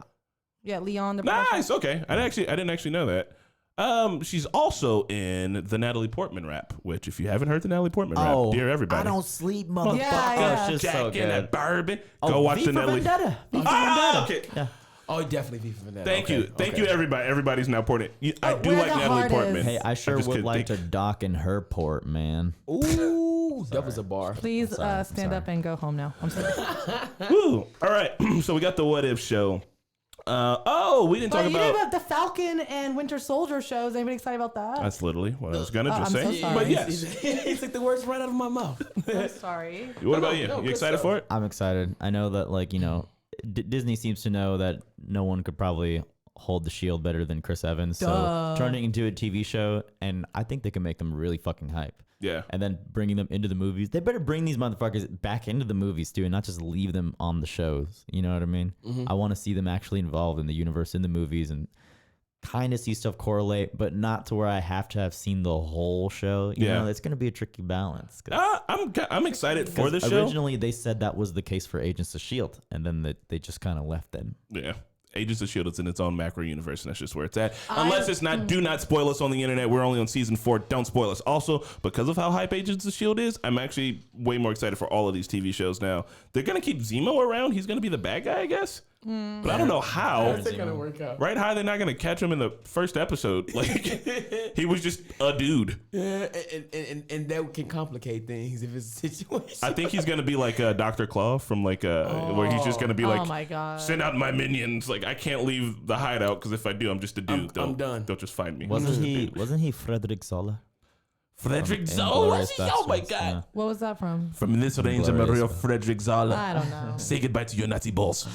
Yeah, Leon the Professional. nice. Okay, I didn't actually know that. She's also in the Natalie Portman rap, which if you haven't heard the Natalie Portman rap, dear everybody, I don't sleep, motherfucker. Yeah. It's just Jack so and good. that bourbon. Oh, Go watch V the for Natalie. Vendetta. V for Ah, Vendetta. okay. Yeah. Oh, definitely FIFA for that. Thank you, everybody. Everybody's now Portman. I do where like the Natalie heart is. Portman. Hey, I sure just would couldn't like think. to dock in her port, man. Ooh, that was a bar. Please sorry. stand up and go home now. I'm sorry. Woo. All right, so we got the What If show. We didn't But talk you didn't about. about the Falcon and Winter Soldier shows. Anybody excited about that? That's literally what I was gonna just I'm so say. sorry. But yes, He took the words right out of my mouth. I'm sorry. what about you? no, You good excited stuff. for it? I'm excited. I know that, like, you know, Disney seems to know that no one could probably hold the shield better than Chris Evans. Duh. So turning into a TV show, and I think they can make them really fucking hype. Yeah. And then bringing them into the movies. They better bring these motherfuckers back into the movies too, and not just leave them on the shows. You know what I mean? I want to see them actually involved in the universe, in the movies, and kind of see stuff correlate, but not to where I have to have seen the whole show. You know, it's going to be a tricky balance. I'm excited for the show. Originally, they said that was the case for Agents of S.H.I.E.L.D., and then they just kind of left them. Yeah. Agents of S.H.I.E.L.D. is in its own macro universe, and that's just where it's at. Unless it's not, do not spoil us on the internet. We're only on season 4. Don't spoil us. Also, because of how hype Agents of S.H.I.E.L.D. is, I'm actually way more excited for all of these TV shows now. They're going to keep Zemo around. He's going to be the bad guy, I guess. But I don't know how. That's gonna work out. Right? How are they not going to catch him in the first episode? Like, he was just a dude. Yeah, and that can complicate things if it's a situation. I think he's going to be like Dr. Claw from like, where he's just going to be like, Oh my god. send out my minions. Like, I can't leave the hideout because if I do, I'm just a dude. I'm done. They'll just find me. Wasn't he Frederick Zola? Frederick From Zola? Inglourious Oh my Basterds, God. yeah. What was that from? From this range, I'm a Inglourious real Basterds. Frederick Zola. I don't know. Say goodbye to your Nazi balls.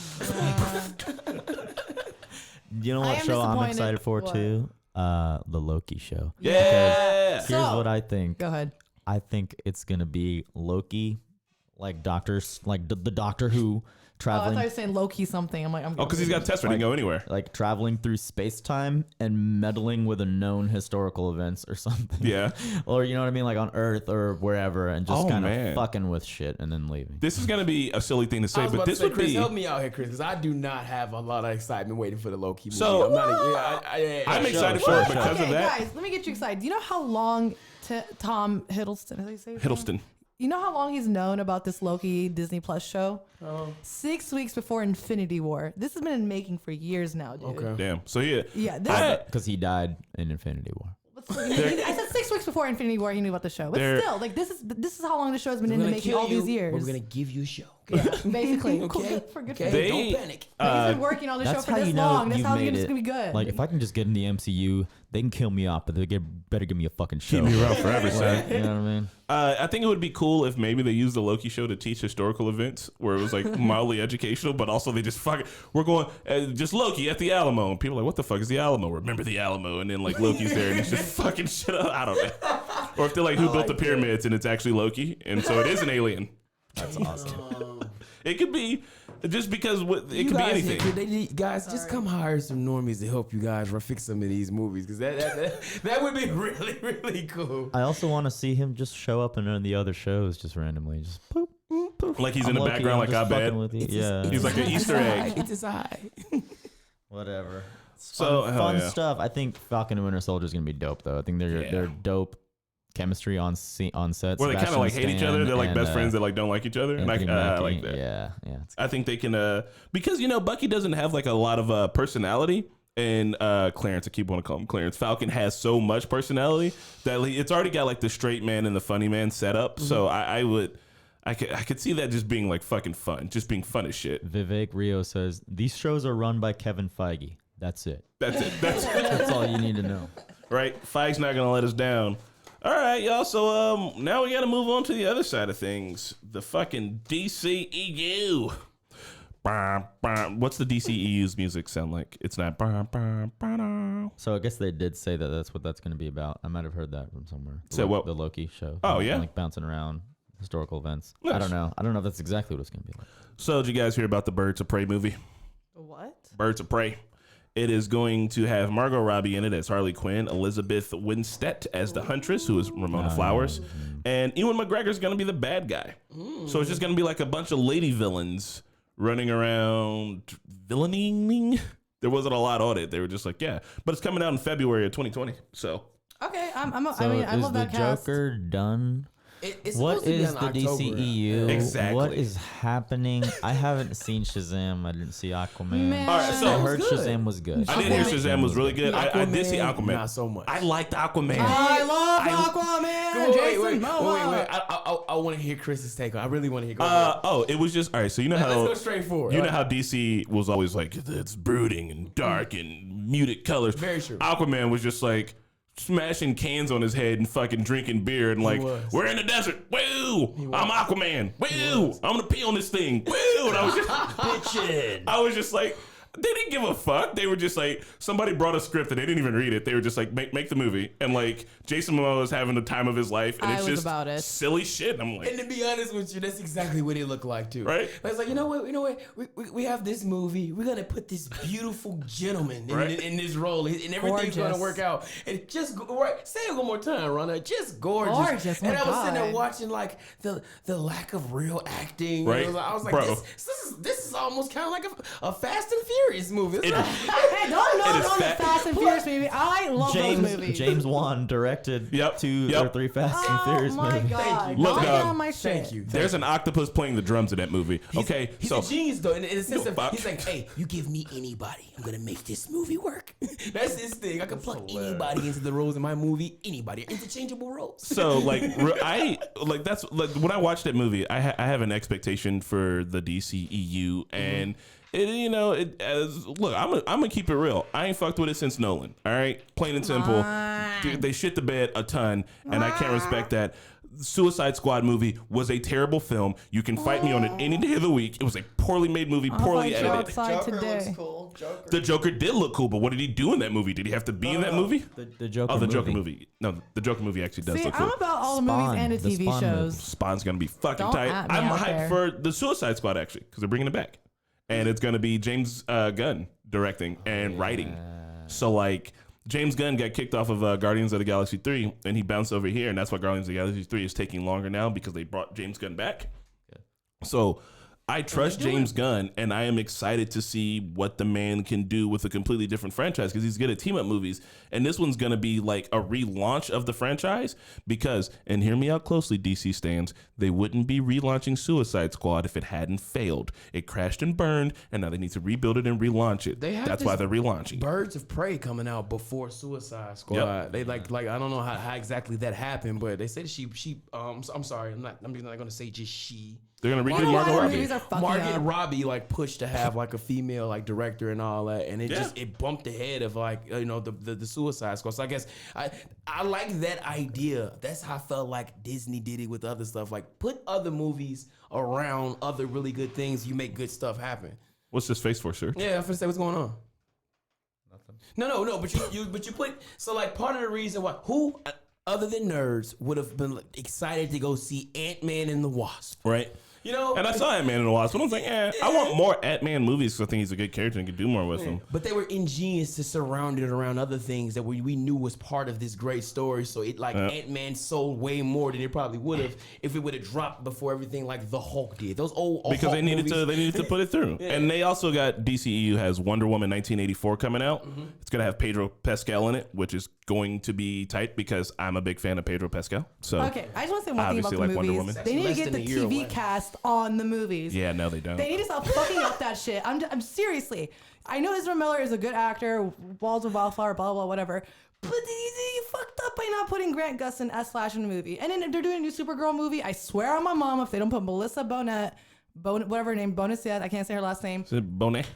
You know I what am show I'm disappointed. excited for What? too? The Loki show. Yeah. Here's So- what I think. Go ahead. I think it's gonna be Loki, like doctors, like the Doctor Who, I traveling thought you were saying Loki something. I'm like, I'm Oh, because he's got tests when he can go anywhere. like traveling through space time and meddling with a known historical events or something. Yeah. Or you know what I mean, like on Earth or wherever, and just Oh, kind man. of fucking with shit and then leaving. This is going to be a silly thing to I say, was but about to this say, would Chris, be. help me out here, Chris, because I do not have a lot of excitement waiting for the Loki movie. So- I'm not. Yeah, I'm Show, excited show, for it show. because okay, of that. guys, let me get you excited. Do you know how long Tom Hiddleston? Is that how you say his name? Hiddleston. You know how long he's known about this Loki Disney Plus show? 6 weeks before Infinity War. This has been in making for years now, dude. Okay. Damn. So, yeah. Yeah, this. Because he died in Infinity War. I said 6 weeks before Infinity War, he knew about the show. But There- still, like this is how long the show has been We're in the gonna making kill all these you, years. but we're gonna give you a show. Yeah, basically. Okay. Cool, good for Okay. They- Don't panic. But he's been working on the show That's for how this you know long. That's you've how made it's it. gonna be good. Like if I can just get in the MCU, they can kill me off, but they better give me a fucking show. Keep me around forever, son. You know what I mean? I think it would be cool if maybe they used the Loki show to teach historical events where it was like mildly educational, but also they just fucking, we're going, just Loki at the Alamo. And people are like, what the fuck is the Alamo? Remember the Alamo. And then like Loki's there and he's just fucking shit up. I don't know. Or if they're like, who built the pyramids? And it's actually Loki. And so it is an alien. That's awesome. It could be just because it could be guys, anything. Guys, just come hire some normies to help you guys fix some of these movies because that would be really, really cool. I also want to see him just show up in the other shows just randomly. Just poop, poof. Like he's in I'm the Loki, background, I'm like just I bet. fucking with you. Yeah. He's like an Easter egg. It's his eye. Whatever. So, Fun, hell fun yeah. stuff. I think Falcon and Winter Soldier is gonna be dope though. I think they're dope chemistry on set. Where they kind of like hate each other. They're like best friends that like don't like each other. On set. Where they kind of like hate each other. They're like best friends that like don't like each other. And I Mackie. like that. Yeah. I think they can because Bucky doesn't have like a lot of personality, and Clarence, I keep wanting to call him Clarence. Falcon has so much personality that it's already got like the straight man and the funny man set up. So I could see that just being like fucking fun, just being fun as shit. Vivek Rio says these shows are run by Kevin Feige. That's it. That's all you need to know. Right? Feige's not gonna let us down. All right, y'all. So now we got to move on to the other side of things. The fucking DCEU. What's the DCEU's music sound like? It's not. So I guess they did say that that's what that's going to be about. I might have heard that from somewhere. So what? The Loki show. Oh, yeah? Like bouncing around historical events. Nice. I don't know if that's exactly what it's going to be like. So did you guys hear about the Birds of Prey movie? What? Birds of Prey. It is going to have Margot Robbie in it as Harley Quinn, Elizabeth Winstead as the Huntress, who is Ramona Flowers, and Ewan McGregor's going to be the bad guy. So it's just going to be like a bunch of lady villains running around villaining. There wasn't a lot on it. They were just like, yeah. But it's coming out in February of 2020. So Okay, I is love the that cast. Joker done? It's What supposed to be is in the October. DCEU? Exactly. What is happening? I haven't seen Shazam. I didn't see Aquaman. Man. All right, so- I heard It was good. Shazam was good. I did hear Shazam was really good. I did see Aquaman. Not so much. I liked Aquaman. I love Aquaman. Jason Momoa. Wait. I want to hear Chris's take on it. I really want to hear. It was just all right. So you know Let's how go straight forward. You know how DC was always like it's brooding and dark and muted colors. Very true. Aquaman was just like smashing cans on his head and fucking drinking beer and like was. we're in the desert. Woo! I'm Aquaman. Woo! I'm gonna pee on this thing. Woo! And I was just bitching. I was just like. They didn't give a fuck. They were just like, somebody brought a script and they didn't even read it. They were just like, make the movie. And like, Jason Momoa is having the time of his life. And I it's was just about it. silly shit. I'm like, And to be honest with you, that's exactly what it looked like too. Right? It's like, you know what? We have this movie. We're gonna put this beautiful gentleman in this role, and everything's gonna Gorgeous. work out. And just right, say it one more time, Ronna. Just gorgeous. Gorgeous, And my I was sitting there God. watching like the lack of real acting. Right. I was like, Bro. this is almost kind of like a Fast and Furious movie. It's Hey, don't It is on the fat. Fast and Furious movie. I love those movies. James Wan directed Yep, 2 yep. or 3 Fast and Oh Furious my movies. god! Look, Calm dog. down my shit. Thank you. there's an octopus playing the drums in that movie. Okay, He's so a genius though, in the sense No, of fuck. he's like, hey, you give me anybody, I'm gonna make this movie work. That's his thing. I can plug anybody into the roles in my movie. Anybody, interchangeable roles. So like that's like when I watched that movie, I have an expectation for the DCEU and look, I'm gonna keep it real. I ain't fucked with it since Nolan. All right, plain and simple. Dude, they shit the bed a ton, and I can't respect that. Suicide Squad movie was a terrible film. You can fight me on it any day of the week. It was a poorly made movie, poorly fight you edited. outside Joker today. looks cool. Joker. The Joker did look cool, but what did he do in that movie? Did he have to be in that movie? The Joker Oh, the movie. Joker movie. No, the Joker movie actually does See, look I'm cool. about all the movies Spawn, and the the TV Spawn shows. Spawn's gonna be fucking Don't tight. at me I'm out hyped there. for the Suicide Squad actually because they're bringing it back, and it's gonna be James Gunn directing and writing. So like James Gunn got kicked off of Guardians of the Galaxy 3, and he bounced over here, and that's why Guardians of the Galaxy 3 is taking longer now because they brought James Gunn back. So I trust James Gunn, and I am excited to see what the man can do with a completely different franchise because he's good at team up movies. And this one's going to be like a relaunch of the franchise because, and hear me out closely, DC stands, they wouldn't be relaunching Suicide Squad if it hadn't failed. It crashed and burned, and now they need to rebuild it and relaunch it. They have That's this why they're relaunching. Birds of Prey coming out before Suicide Squad. Yep. They like I don't know how exactly that happened, but they said she I'm sorry, I'm not gonna say just she. They're going to redo You know Margot what? Robbie. Movies are fucking Margot up. Robbie like pushed to have like a female like director and all that, and it bumped ahead of like the Suicide Squad. So I guess I like that idea. That's how I felt like Disney did it with other stuff. Like put other movies around other really good things. You make good stuff happen. What's this face for, sir? Yeah, I'm finna say what's going on. Nothing. No. But you put so like part of the reason why who other than nerds would have been excited to go see Ant-Man and the Wasp. Right. You know, And I saw Ant-Man and the Wasp, but I was like, I want more Ant-Man movies because I think he's a good character and can do more with him. but they were ingenious to surround it around other things that we knew was part of this great story. So it Ant-Man sold way more than it probably would have if it would have dropped before everything like the Hulk did. Those old Because Hulk they needed to put it through. And they also got DCEU has Wonder Woman 1984 coming out. It's gonna have Pedro Pascal in it, which is going to be tight because I'm a big fan of Pedro Pascal. So Okay, I just want to say one thing about obviously the like Wonder movies. Woman. They need to Less get than the a year TV away. cast on the movies. Yeah, no, they don't. They need to stop fucking up that shit. I'm seriously. I know Ezra Miller is a good actor, Walls of Wildflower, blah blah whatever. But you fucked up by not putting Grant Gustin as Flash in the movie. And then they're doing a new Supergirl movie. I swear on my mom, if they don't put Melissa whatever her name, Bonisiet, I can't say her last name. Is it Bonet?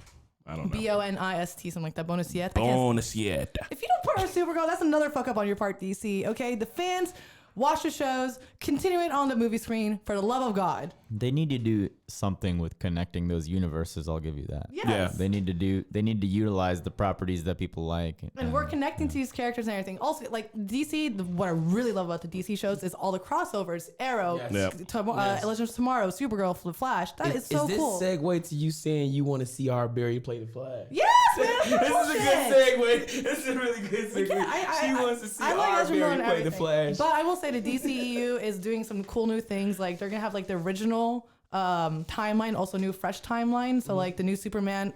I don't know. Bonist, something like that. Bonisiet. Bonasiet. If you don't put her Supergirl, that's another fuck up on your part, DC. Okay, the fans watch the shows, continue it on the movie screen for the love of God. They need to do something with connecting those universes. I'll give you that. Yes. Yeah. They need to utilize the properties that people like. And we're connecting to these characters and everything. Also, like DC, what I really love about the DC shows is all the crossovers. Arrow, Yes. Yeah. Legends of Tomorrow, Supergirl, The Flash. That is so this cool. segue to you saying you want to see our Barry play the Flash? Yes, man. This is a good segue. This is a really good segue. Yeah, She wants to see I like our Ezra Miller Barry and play the everything. Flash. But I will say the DCEU is doing some cool new things. Like they're gonna have like the original timeline, also new fresh timeline. So like the new Superman,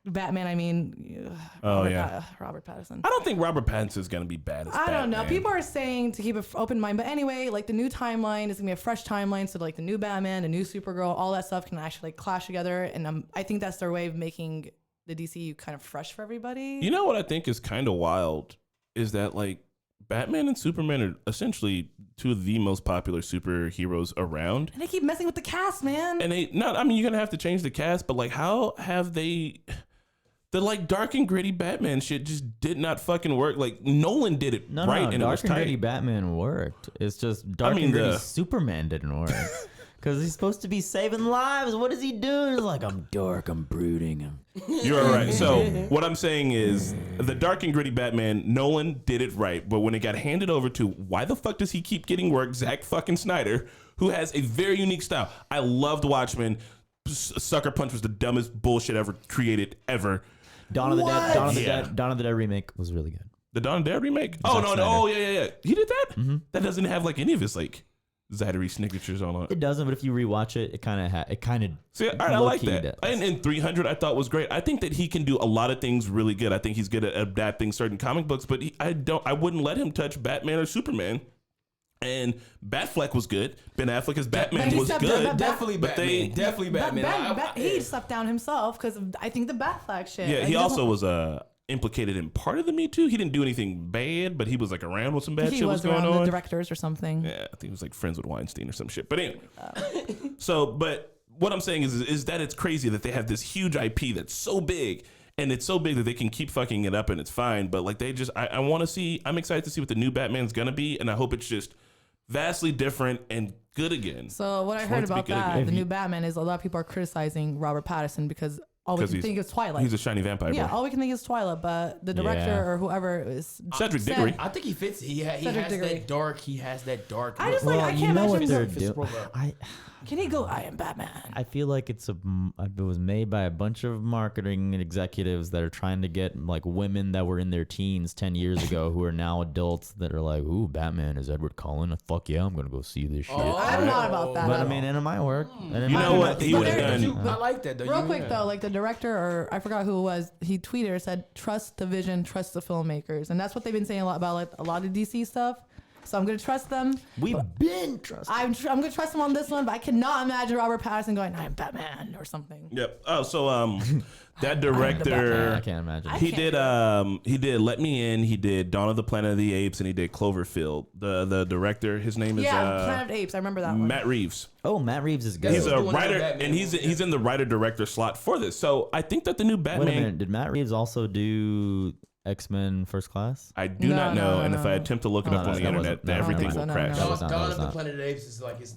Batman. I mean, Robert Pattinson. I don't think Robert Pattinson is gonna be bad as I don't know. Batman. People are saying to keep an open mind, but anyway, like the new timeline is gonna be a fresh timeline. So like the new Batman, the new Supergirl, all that stuff can actually like clash together, and I think that's their way of making the DCU kind of fresh for everybody. You know what I think is kind of wild is that like Batman and Superman are essentially two of the most popular superheroes around. And they keep messing with the cast, man. And I mean, you're gonna have to change the cast, but like, how have they? The like dark and gritty Batman shit just did not fucking work. Like Nolan did it right, and it was Dark and Gritty tight. Batman worked. It's just Dark and Gritty Superman didn't work. Because he's supposed to be saving lives. What is he doing? He's like, I'm dark, I'm brooding. You're right. So what I'm saying is the dark and gritty Batman, Nolan did it right. But when it got handed over to, why the fuck does he keep getting work? Zack fucking Snyder, who has a very unique style. I loved Watchmen. Sucker Punch was the dumbest bullshit ever created ever. Dawn of the Dead. Yeah. Dawn of the Dead remake was really good. The Dawn of the Dead remake? Zack Oh, no. Snyder. Oh, yeah. He did that? That doesn't have like any of his like Zydery signatures on it. It doesn't, but if you rewatch it, it kind of See, all right, I like low-key that. does. And 300, I thought was great. I think that he can do a lot of things really good. I think he's good at adapting certain comic books, but I wouldn't let him touch Batman or Superman. And Batfleck was good. Ben Affleck as Batman he was stepped good. down, Definitely But Batman. Definitely Batman. He stepped down himself because I think the Batfleck shit. Yeah, Like, he the also whole- was implicated in part of the Me Too. He didn't do anything bad, but he was like around with some bad he shit was was going around on. the directors or something. Yeah, I think he was like friends with Weinstein or some shit. But anyway, but what I'm saying is that it's crazy that they have this huge IP that's so big, and it's so big that they can keep fucking it up and it's fine. But like I want to see. I'm excited to see what the new Batman's gonna be, and I hope it's just vastly different and good again. So what I Just heard want it to be about good that, again. the new Batman, is a lot of people are criticizing Robert Pattinson because all we 'Cause can he's- think is Twilight. He's a shiny vampire. Yeah, bro. all we can think is Twilight, but the director Yeah. or whoever is Cedric said- Diggory. I think he fits. He Cedric has Diggory. that dark. He has that dark. I look. just like I can't imagine what they're him. doing. Can he go? I am Batman. I feel like it was made by a bunch of marketing executives that are trying to get like women that were in their teens 10 years ago who are now adults that are like, ooh, Batman is Edward Cullen. Fuck yeah, I'm gonna go see this shit. I'm not about that. But at I mean, all. and it might work. And it You might know be what? nothing He but would've it. done- I like that though. Real quick though, like the director, or I forgot who it was, he tweeted or said, "Trust the vision, trust the filmmakers," and that's what they've been saying a lot about like a lot of DC stuff. So I'm gonna trust them. We've been trusting. I'm gonna trust them on this one, but I cannot imagine Robert Pattinson going, "I am Batman" or something. Yep. Oh, so that I director. can't imagine. He did Let Me In, he did Dawn of the Planet of the Apes, and he did Cloverfield. The director, his name is Yeah, Planet of the Apes. I remember that one. Matt Reeves. Oh, Matt Reeves is good. He's a doing writer, another Batman and he's movie. in the writer director slot for this. So I think that the new Wait a Batman. minute. Did Matt Reeves also do X-Men First Class? I do No, not know, no, and no. if I attempt to look it No, up no, on the that internet, wasn't- no, I don't everything think will so. crash. No, was not- that Dawn was of the not. Planet of the Apes is like his.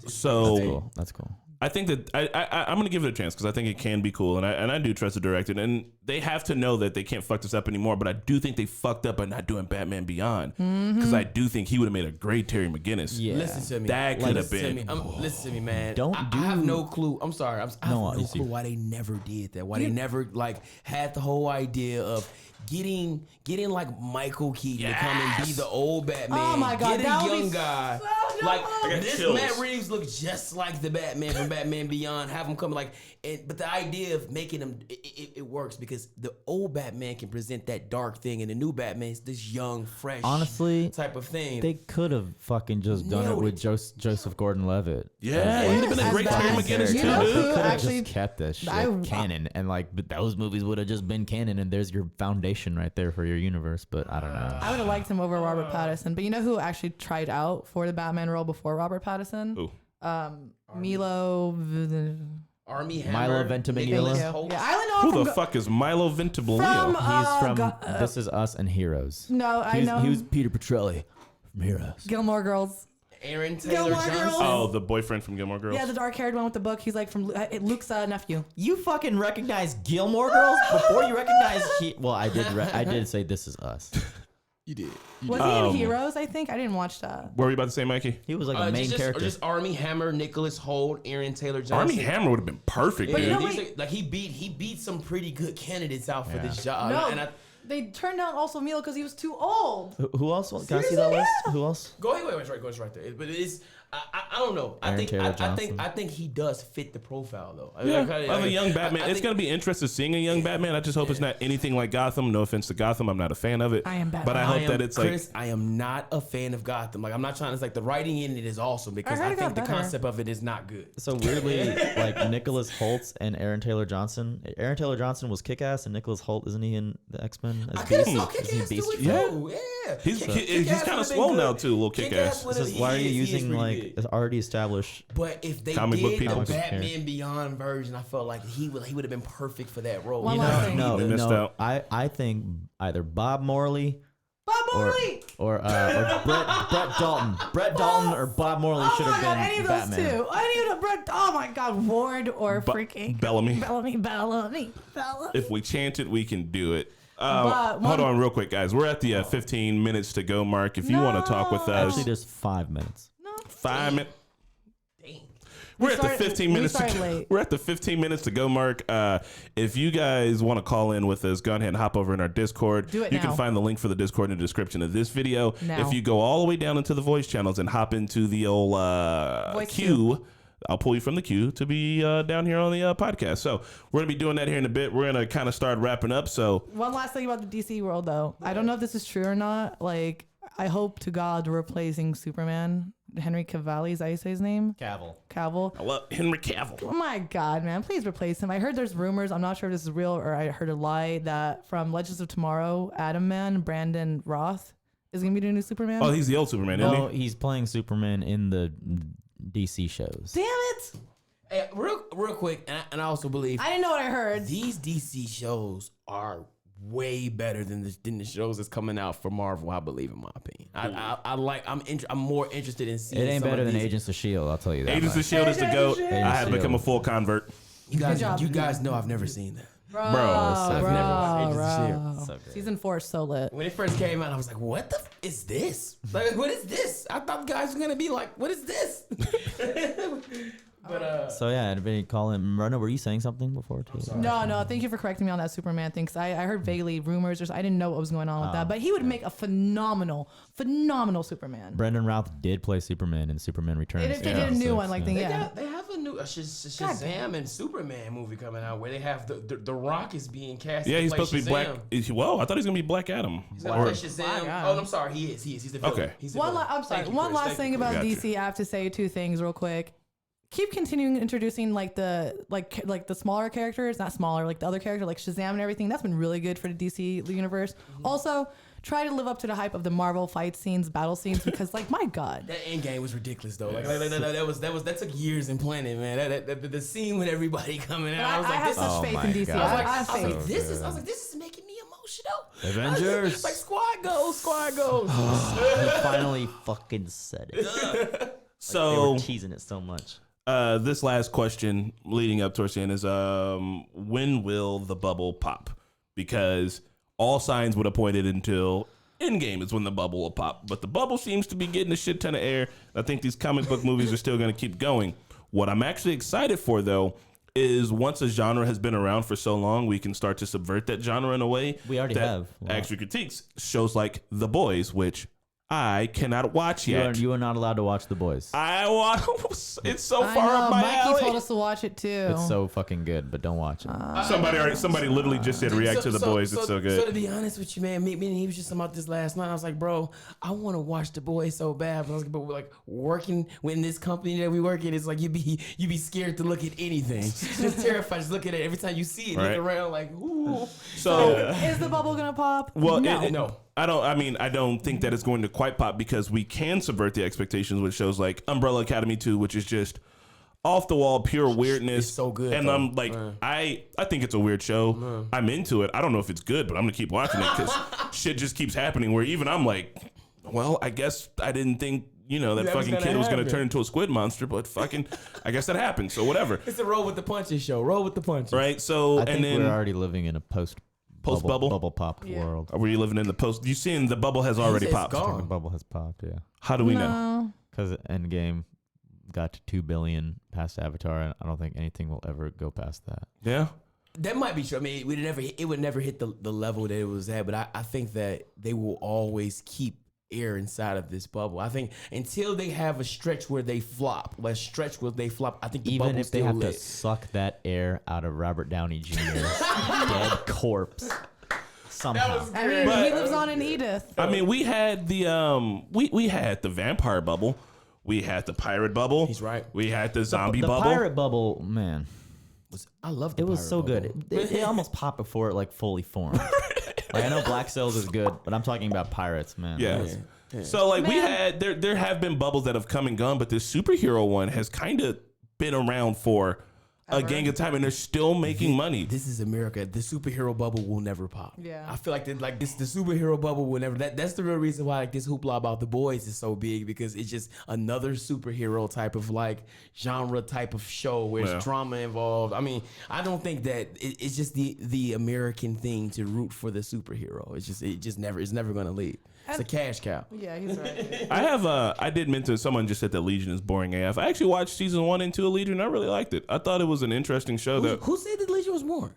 So- That's cool. That's cool. I think that I'm going to give it a chance because I think it can be cool, and I do trust the director. And they have to know that they can't fuck this up anymore. But I do think they fucked up by not doing Batman Beyond because I do think he would have made a great Terry McGinnis. Yeah. Listen to me. That could have been. Listen to me, man. I Don't have do- no clue. I'm sorry. I have no you see. clue why they never did that. Why they never like had the whole idea of getting like Michael Keaton to come and be the old Batman. Oh my God, get that a would be young guy. so Like good. this chills. Matt Reeves looks just like the Batman from Batman Beyond. Have him come like, but the idea of making him it works because the old Batman can present that dark thing, and the new Batman is this young, fresh, Honestly, type of thing. They could have fucking just done it Nailed with it. Joseph Gordon-Levitt. Yeah, he'd have been a As great Terry Batman. McGinnis You too, know dude. who They could have actually- just kept this shit I- canon, and like but those movies would have just been canon, and there's your foundation right there for your universe. But I don't know. I would have liked him over Robert Pattinson. But you know who actually tried out for the Batman role before Robert Pattinson? Who? Milo. Army Milo Hammer, Ventimiglia? Thank you. Yeah, I only know him Who from the fuck is Milo Ventimiglia? From, He's from Go- This Is Us and Heroes. No, I know. He was Peter Petrelli from Heroes. Gilmore Girls. Aaron Taylor Gilmore Johnson. Girls. Oh, the boyfriend from Gilmore Girls. Yeah, the dark-haired one with the book. He's like from Luke's nephew. You fucking recognize Gilmore Girls before you recognize Well, I did. I did say This Is Us. You did. Was he in Heroes? I think I didn't watch that. What were you about to say, Mikey? He was like a main character. Just Army Hammer, Nicholas Hoult, Aaron Taylor Johnson. Army Hammer would have been perfect, Yeah, dude. you know these what- are- like he beat some pretty good candidates out for Yeah. this job. No, And I, they turned down also Milo because he was too old. Who else? Can I see that list? Who else? go ahead, it's right there. But it's I don't know. Aaron Taylor Johnson. I think he does fit the profile though. Yeah, Of of a young Batman. It's gonna be interesting seeing a young Batman. I just hope it's not anything like Gotham. No offense to Gotham, I'm not a fan of it. I am Batman. but I hope that it's Chris, I am not a fan of Gotham. Like I'm not trying to like the writing in it is awesome because I heard I it think got the better. concept of it is not good. So weirdly, like Nicholas Hoult and Aaron Taylor Johnson. Aaron Taylor Johnson was Kick-Ass, and Nicholas Hoult isn't he in the X-Men as I could Beast? have Is he Kick-Ass do Beast? it Yeah. too. Yeah. He's Kick-Ass kind of would've been swole now good. too, little Kick-Ass. would've- This is, why are you he is using pretty like good. already established? But if they Comic book did people. the Comic book Batman Beyond version, I felt like he would have been perfect for that role. One You last know, thing. no, They missed no. out. I think either Bob Morley Bob or Marley. or Brett Dalton. Brett Dalton or Bob Morley should Oh have my God, been any of those Batman. two. Any of the Brett. Oh my God, Ward or freaking Bellamy. Bellamy. If we chant it, we can do it. But Hold one- on, real quick, guys. We're at the 15 minutes to go mark. If you want to talk with No. us, Actually, there's 5 minutes. 5 minutes. We're at the 15 minutes. We're at the 15 minutes to go mark. If you guys want to call in with us, go ahead and hop over in our Discord. Do it You now. can find the link for the Discord in the description of this video. Now. If you go all the way down into the voice channels and hop into the old Voice queue, I'll pull you from the queue to be down here on the podcast. So we're gonna be doing that here in a bit. We're gonna kind of start wrapping up. So One last thing about the DC world, though. I don't know if this is true or not. Like, I hope to God they're replacing Superman. Henry Cavill, is that how you say his name? Cavill. Cavill. I love Henry Cavill. Oh my God, man! Please replace him. I heard there's rumors. I'm not sure if this is real or I heard a lie that from Legends of Tomorrow, Atom Man, Brandon Roth is gonna be the new Superman. Oh, he's the old Superman, isn't No, he? he's playing Superman in the DC shows. Damn it! Hey, real quick, and I also believe I didn't know what I heard. these DC shows are way better than the shows that's coming out for Marvel. I believe, in my opinion, I'm more interested in seeing. It ain't some better of than these. Agents of Shield. I'll tell you that. Agents of much. Shield is the goat. Agents I have of become a S.H.I.E.L.D. full convert. You guys, Good job. you guys know I've never seen that. Bro, I've bro, never watched Agents of bro. S.H.I.E.L.D. So good. Season 4 is so lit. When it first came out, I was like, "What the is this? Like, what is this?" I thought guys were gonna be like, "What is this?" But So yeah, anybody call in? Myrna, were you saying something before too? No, thank you for correcting me on that Superman thing. Cause I heard vaguely rumors, I didn't know what was going on with that. But he would make a phenomenal Superman. Brendan Routh did play Superman in Superman Returns. They did a new one, like yeah. they have a new Shazam and Superman movie coming out where they have the Rock is being cast. Yeah, he's play supposed to be Shazam. black. Whoa, I thought he was gonna be Black Adam. He's gonna Or- play Shazam. God. Oh, I'm sorry, he is. He's the villain. Okay. He's the One villain. I'm sorry. Thank you, One Chris. last Thank thing you, about Gotcha. DC, I have to say 2 things real quick. Keep continuing introducing like the smaller characters, not smaller, like the other character, like Shazam and everything. That's been really good for the DC universe. Also, try to live up to the hype of the Marvel fight scenes, battle scenes, because like my God. That end game was ridiculous though. That took years in planning, man. The scene with everybody coming But out. I was like, have this is. such Oh faith my in DC. God. I have I was faith. like, this is making me emotional. Avengers. It's like Squad Goes. He finally fucking said it. They So were teasing it so much. This last question leading up towards the end is when will the bubble pop? Because all signs would have pointed until Endgame is when the bubble will pop. But the bubble seems to be getting a shit ton of air. I think these comic book movies are still going to keep going. What I'm actually excited for, though, is once a genre has been around for so long, we can start to subvert that genre in a way. We already that have. actually critiques shows like The Boys, which I cannot watch yet. You are not allowed to watch The Boys. I want. It's so I far know, up my Mikey alley. told us to watch it too. It's so fucking good, but don't watch it. Somebody literally just said react to The Boys. It's so good. So to be honest with you, man, me and he was just about this last night. I was like, bro, I want to watch The Boys so bad, but I was like, but like working in this company that we work in, it's like you be scared to look at anything. Just terrified, just looking at it every time you see it, Right. look around like, ooh. So Is the bubble gonna pop? well, No. I don't think that it's going to quite pop because we can subvert the expectations with shows like Umbrella Academy 2, which is just off the wall, pure weirdness. It's so good, And though. I'm like, I think it's a weird show. I'm into it. I don't know if it's good, but I'm gonna keep watching it because shit just keeps happening where even I'm like, well, I guess I didn't think, that That was fucking gonna kid was going to happen. turn into a squid monster, but fucking, I guess that happened. So whatever. It's a roll with the punches show. Roll with the punches. Right. So, I think and then we're already living in a Post-bubble? bubble pop Yeah. world. are we living in the post? You seeing the bubble has already It's popped. gone. The bubble has popped, yeah. How do we know? No. Because Endgame got to 2 billion past Avatar, and I don't think anything will ever go past that. Yeah. That might be true. I mean, it would never hit the level that it was at, but I think that they will always keep air inside of this bubble. I think until they have a stretch where they flop, I think the Even bubble's if they still have lit. to suck that air out of Robert Downey Jr.'s dead corpse somehow. I mean, But- he lives on in Edith. I mean, we had the we had the vampire bubble, we had the pirate bubble. He's right. We had the zombie the bubble. pirate bubble, man, I love the it was pirate so bubble. good. It almost popped before it like fully formed. Like I know Black Sails is good, but I'm talking about pirates, man. Yeah. That was- So like we Man. had there have been bubbles that have come and gone, but this superhero one has kind of been around for a gang of time, and they're still making money. This is America. The superhero bubble will never pop. Yeah. I feel like the superhero bubble will never. That's the real reason why like this hoopla about The Boys is so big, because it's just another superhero type of like genre type of show where Yeah. it's drama involved. I mean, I don't think that it's just the American thing to root for the superhero. It's never gonna leave. It's a cash cow. Yeah, he's right. I did mention someone just said that Legion is boring AF. I actually watched season 1 and 2 of Legion. I really liked it. I thought it was an interesting show. Who said that Legion was born?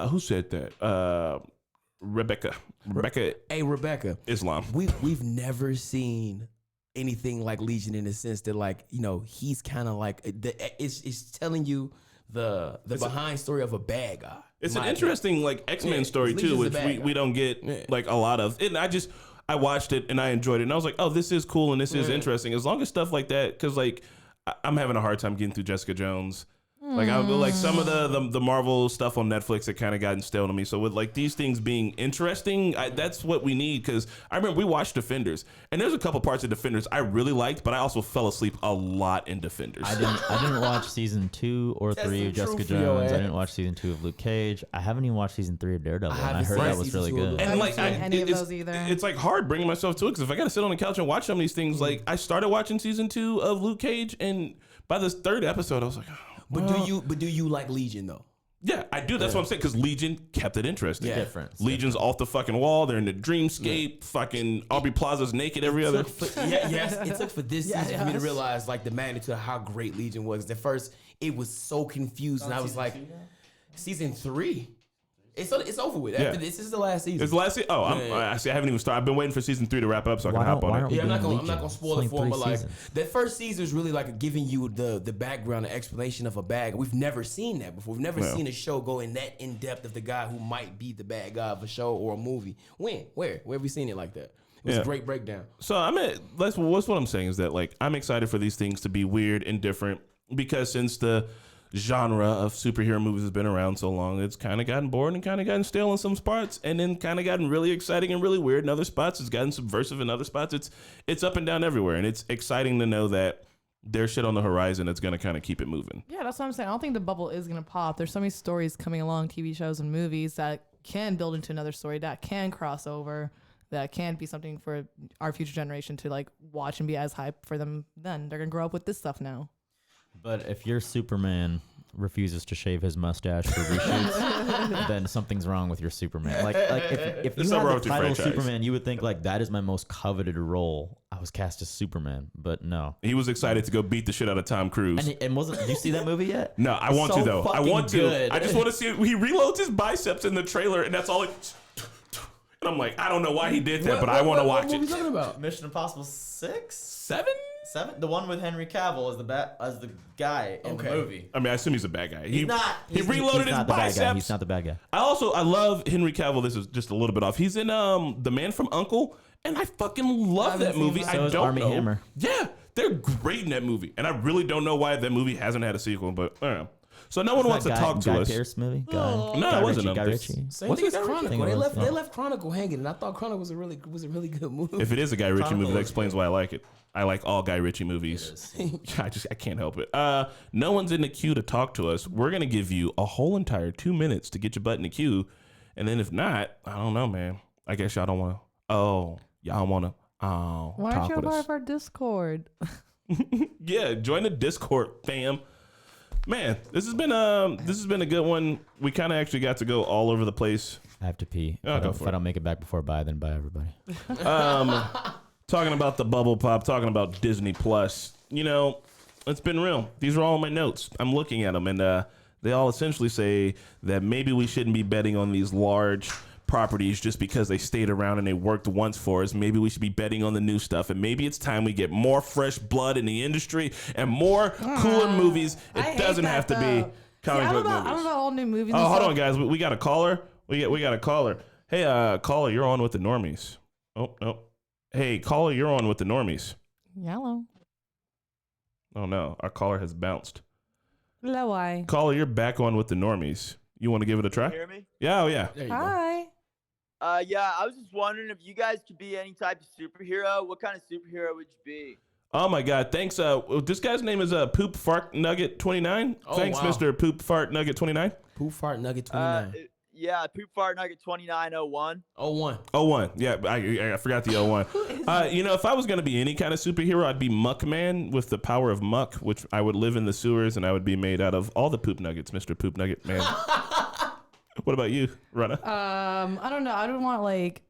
Who said that? Rebecca Hey, Rebecca. Islam. We've never seen anything like Legion in the sense that like he's kind of like it's telling you the behind story of a bad guy. It's an My interesting like X-Men Yeah, story too, Legion's which a bad we guy. don't get like a lot of. And I watched it and I enjoyed it, and I was like, oh, this is cool and this is interesting. As long as stuff like that, because like I'm having a hard time getting through Jessica Jones. Like I like some of the Marvel stuff on Netflix that kind of got instilled on me. So with like these things being interesting, that's what we need. Because I remember we watched Defenders, and there's a couple parts of Defenders I really liked, but I also fell asleep a lot in Defenders. I didn't watch season 2 or That's 3 the of Jessica truth for your Jones. I ass. didn't watch season 2 of Luke Cage. I haven't even watched season 3 of Daredevil, I and I haven't heard seen that was season really 2 of good. Luke And I like haven't seen any of it's, those either. it's like hard bringing myself to it, because if I gotta sit on the couch and watch some of these things, like I started watching season 2 of Luke Cage, and by this third episode, I was like, oh, But well. do you like Legion though? Yeah, I do. That's what I'm saying, because Legion kept it interesting. Yeah. Different. Legion's off the fucking wall. They're in the dreamscape. Fucking Aubrey Plaza's naked every other. It took for this season for me to realize like the magnitude of how great Legion was. At first, it was so confused, and I was like, season 3. It's over with. Yeah. After this is the last season. It's the last. Oh, I haven't even started. I've been waiting for season 3 to wrap up so I can hop on it. Yeah, I'm not doing gonna Legion? spoil it It's for only him, but like 3 seasons. that first season is really like giving you the background and explanation of a bag. We've never seen that before. We've never Yeah. seen a show go in that in depth of the guy who might be the bad guy of a show or a movie. When? Where have we seen it like that? It was Yeah. a great breakdown. So what's what I'm saying is that like I'm excited for these things to be weird and different, because since the genre of superhero movies has been around so long, it's kind of gotten bored and kind of gotten stale in some spots, and then kind of gotten really exciting and really weird in other spots. It's gotten subversive in other spots. It's up and down everywhere, and it's exciting to know that there's shit on the horizon that's going to kind of keep it moving. Yeah, that's what I'm saying. I don't think the bubble is gonna pop. There's so many stories coming along, TV shows and movies that can build into another story, that can cross over, that can be something for our future generation to like watch and be as hype for them. Then they're gonna grow up with this stuff now. But if your Superman refuses to shave his mustache for reshoots, then something's wrong with your Superman. Like if you There's had something wrong the with your title franchise. Superman, you would think like that is my most coveted role. I was cast as Superman, but no. He was excited to go beat the shit out of Tom Cruise. And wasn't? Did you see that movie yet? No, I want So to though. I fucking want to. good. I just want to see. He reloads his biceps in the trailer, and that's all. And I'm like, I don't know why he did that, but I want to watch What are we it. talking about? Mission Impossible 6, 7? 7, the one with Henry Cavill as the guy in the movie. I mean, I assume he's a bad guy. He's not. He reloaded his not the bad guy. biceps. He's not the bad guy. I love Henry Cavill. This is just a little bit off. He's in The Man from U.N.C.L.E. and I fucking love that movie. I So is don't Armie know. Hammer. Yeah, they're great in that movie, and I really don't know why that movie hasn't had a sequel. But I don't know. So no one wants to talk to Guy us. Pearce movie? No, Guy it wasn't Ritchie, Guy him. Ritchie. Same Was thing it as Guy Ritchie? Chronicle. It was, They yeah. left Chronicle hanging, and I thought Chronicle was a really good movie. If it is a Guy Ritchie movie, that was explains why I like it. I like all Guy Ritchie movies. I can't help it. No one's in the queue to talk to us. We're gonna give you a whole entire 2 minutes to get your butt in the queue, and then if not, I don't know, man. I guess y'all don't want to. Oh, y'all want to. Oh, Why aren't talk you a with part us. of our Discord? Yeah, join the Discord, fam. Man, this has been a good one. We kind of actually got to go all over the place. I have to pee. Oh, go If for I it. don't make it back before bye, then bye everybody. Talking about the bubble pop, talking about Disney Plus. You know, it's been real. These are all my notes. I'm looking at them, and they all essentially say that maybe we shouldn't be betting on these large properties just because they stayed around and they worked once for us. Maybe we should be betting on the new stuff, and maybe it's time we get more fresh blood in the industry and more cooler movies. I It hate doesn't that, have to though. be comic book I'm movies. about all new movies. Oh, and hold stuff. on, guys. We got a caller. We got a caller. Hey, caller, you're on with the Normies. Oh, no. Hey, caller, you're on with the Normies. Yellow. Oh, no. Our caller has bounced. Hello, why? Caller, you're back on with the Normies. You want to give it a try? Hear me? Yeah, oh, yeah. There you go. Hi. Yeah, I was just wondering if you guys could be any type of superhero. What kind of superhero would you be? Oh, my God. Thanks. This guy's name is Poop Fart Nugget 29. Oh, Thanks, wow. Mr. Poop Fart Nugget 29. Poop Fart Nugget 29. Yeah, Poop Fart Nugget 2901. 01. 01. Yeah, I forgot the 01. You know, if I was going to be any kind of superhero, I'd be Muckman with the power of muck, which I would live in the sewers and I would be made out of all the poop nuggets, Mr. Poop Nugget Man. What about you, Rana? I don't know. I don't want like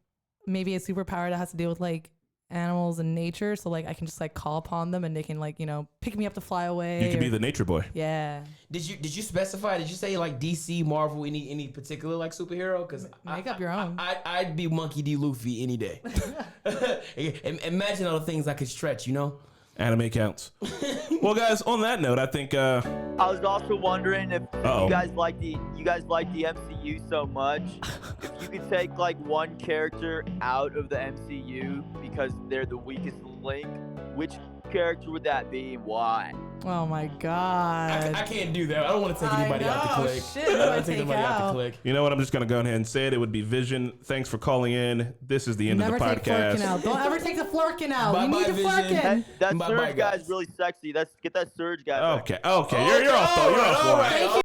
maybe a superpower that has to deal with like animals and nature. So like I can just like call upon them and they can like, you know, pick me up to fly away. You could or- be the nature boy. Yeah. Did you specify? Did you say like DC, Marvel, any particular like superhero? Because Make up your own. I'd be Monkey D. Luffy any day. Imagine all the things I could stretch. You know. Anime counts. Well, guys, on that note, I think I was also wondering if Uh-oh. you guys like the MCU so much. If you could take like one character out of the MCU because they're the weakest link, which character would that be and why? Oh my god. I can't do that. I don't want to take I anybody out know, the click. shit, I who don't do I want to take take anybody out the out? click. you know what? I'm just going to go ahead and say it. It would be Vision. Thanks for calling in. This is the end Never of the take podcast. Flurkin out. Don't ever take the Flurkin out. Bye-bye, We need the Vision. Flurkin. That Bye-bye, Surge guy's guys. really sexy. Get that Surge guy. back. Okay. You're off, though. You're off. All line. right.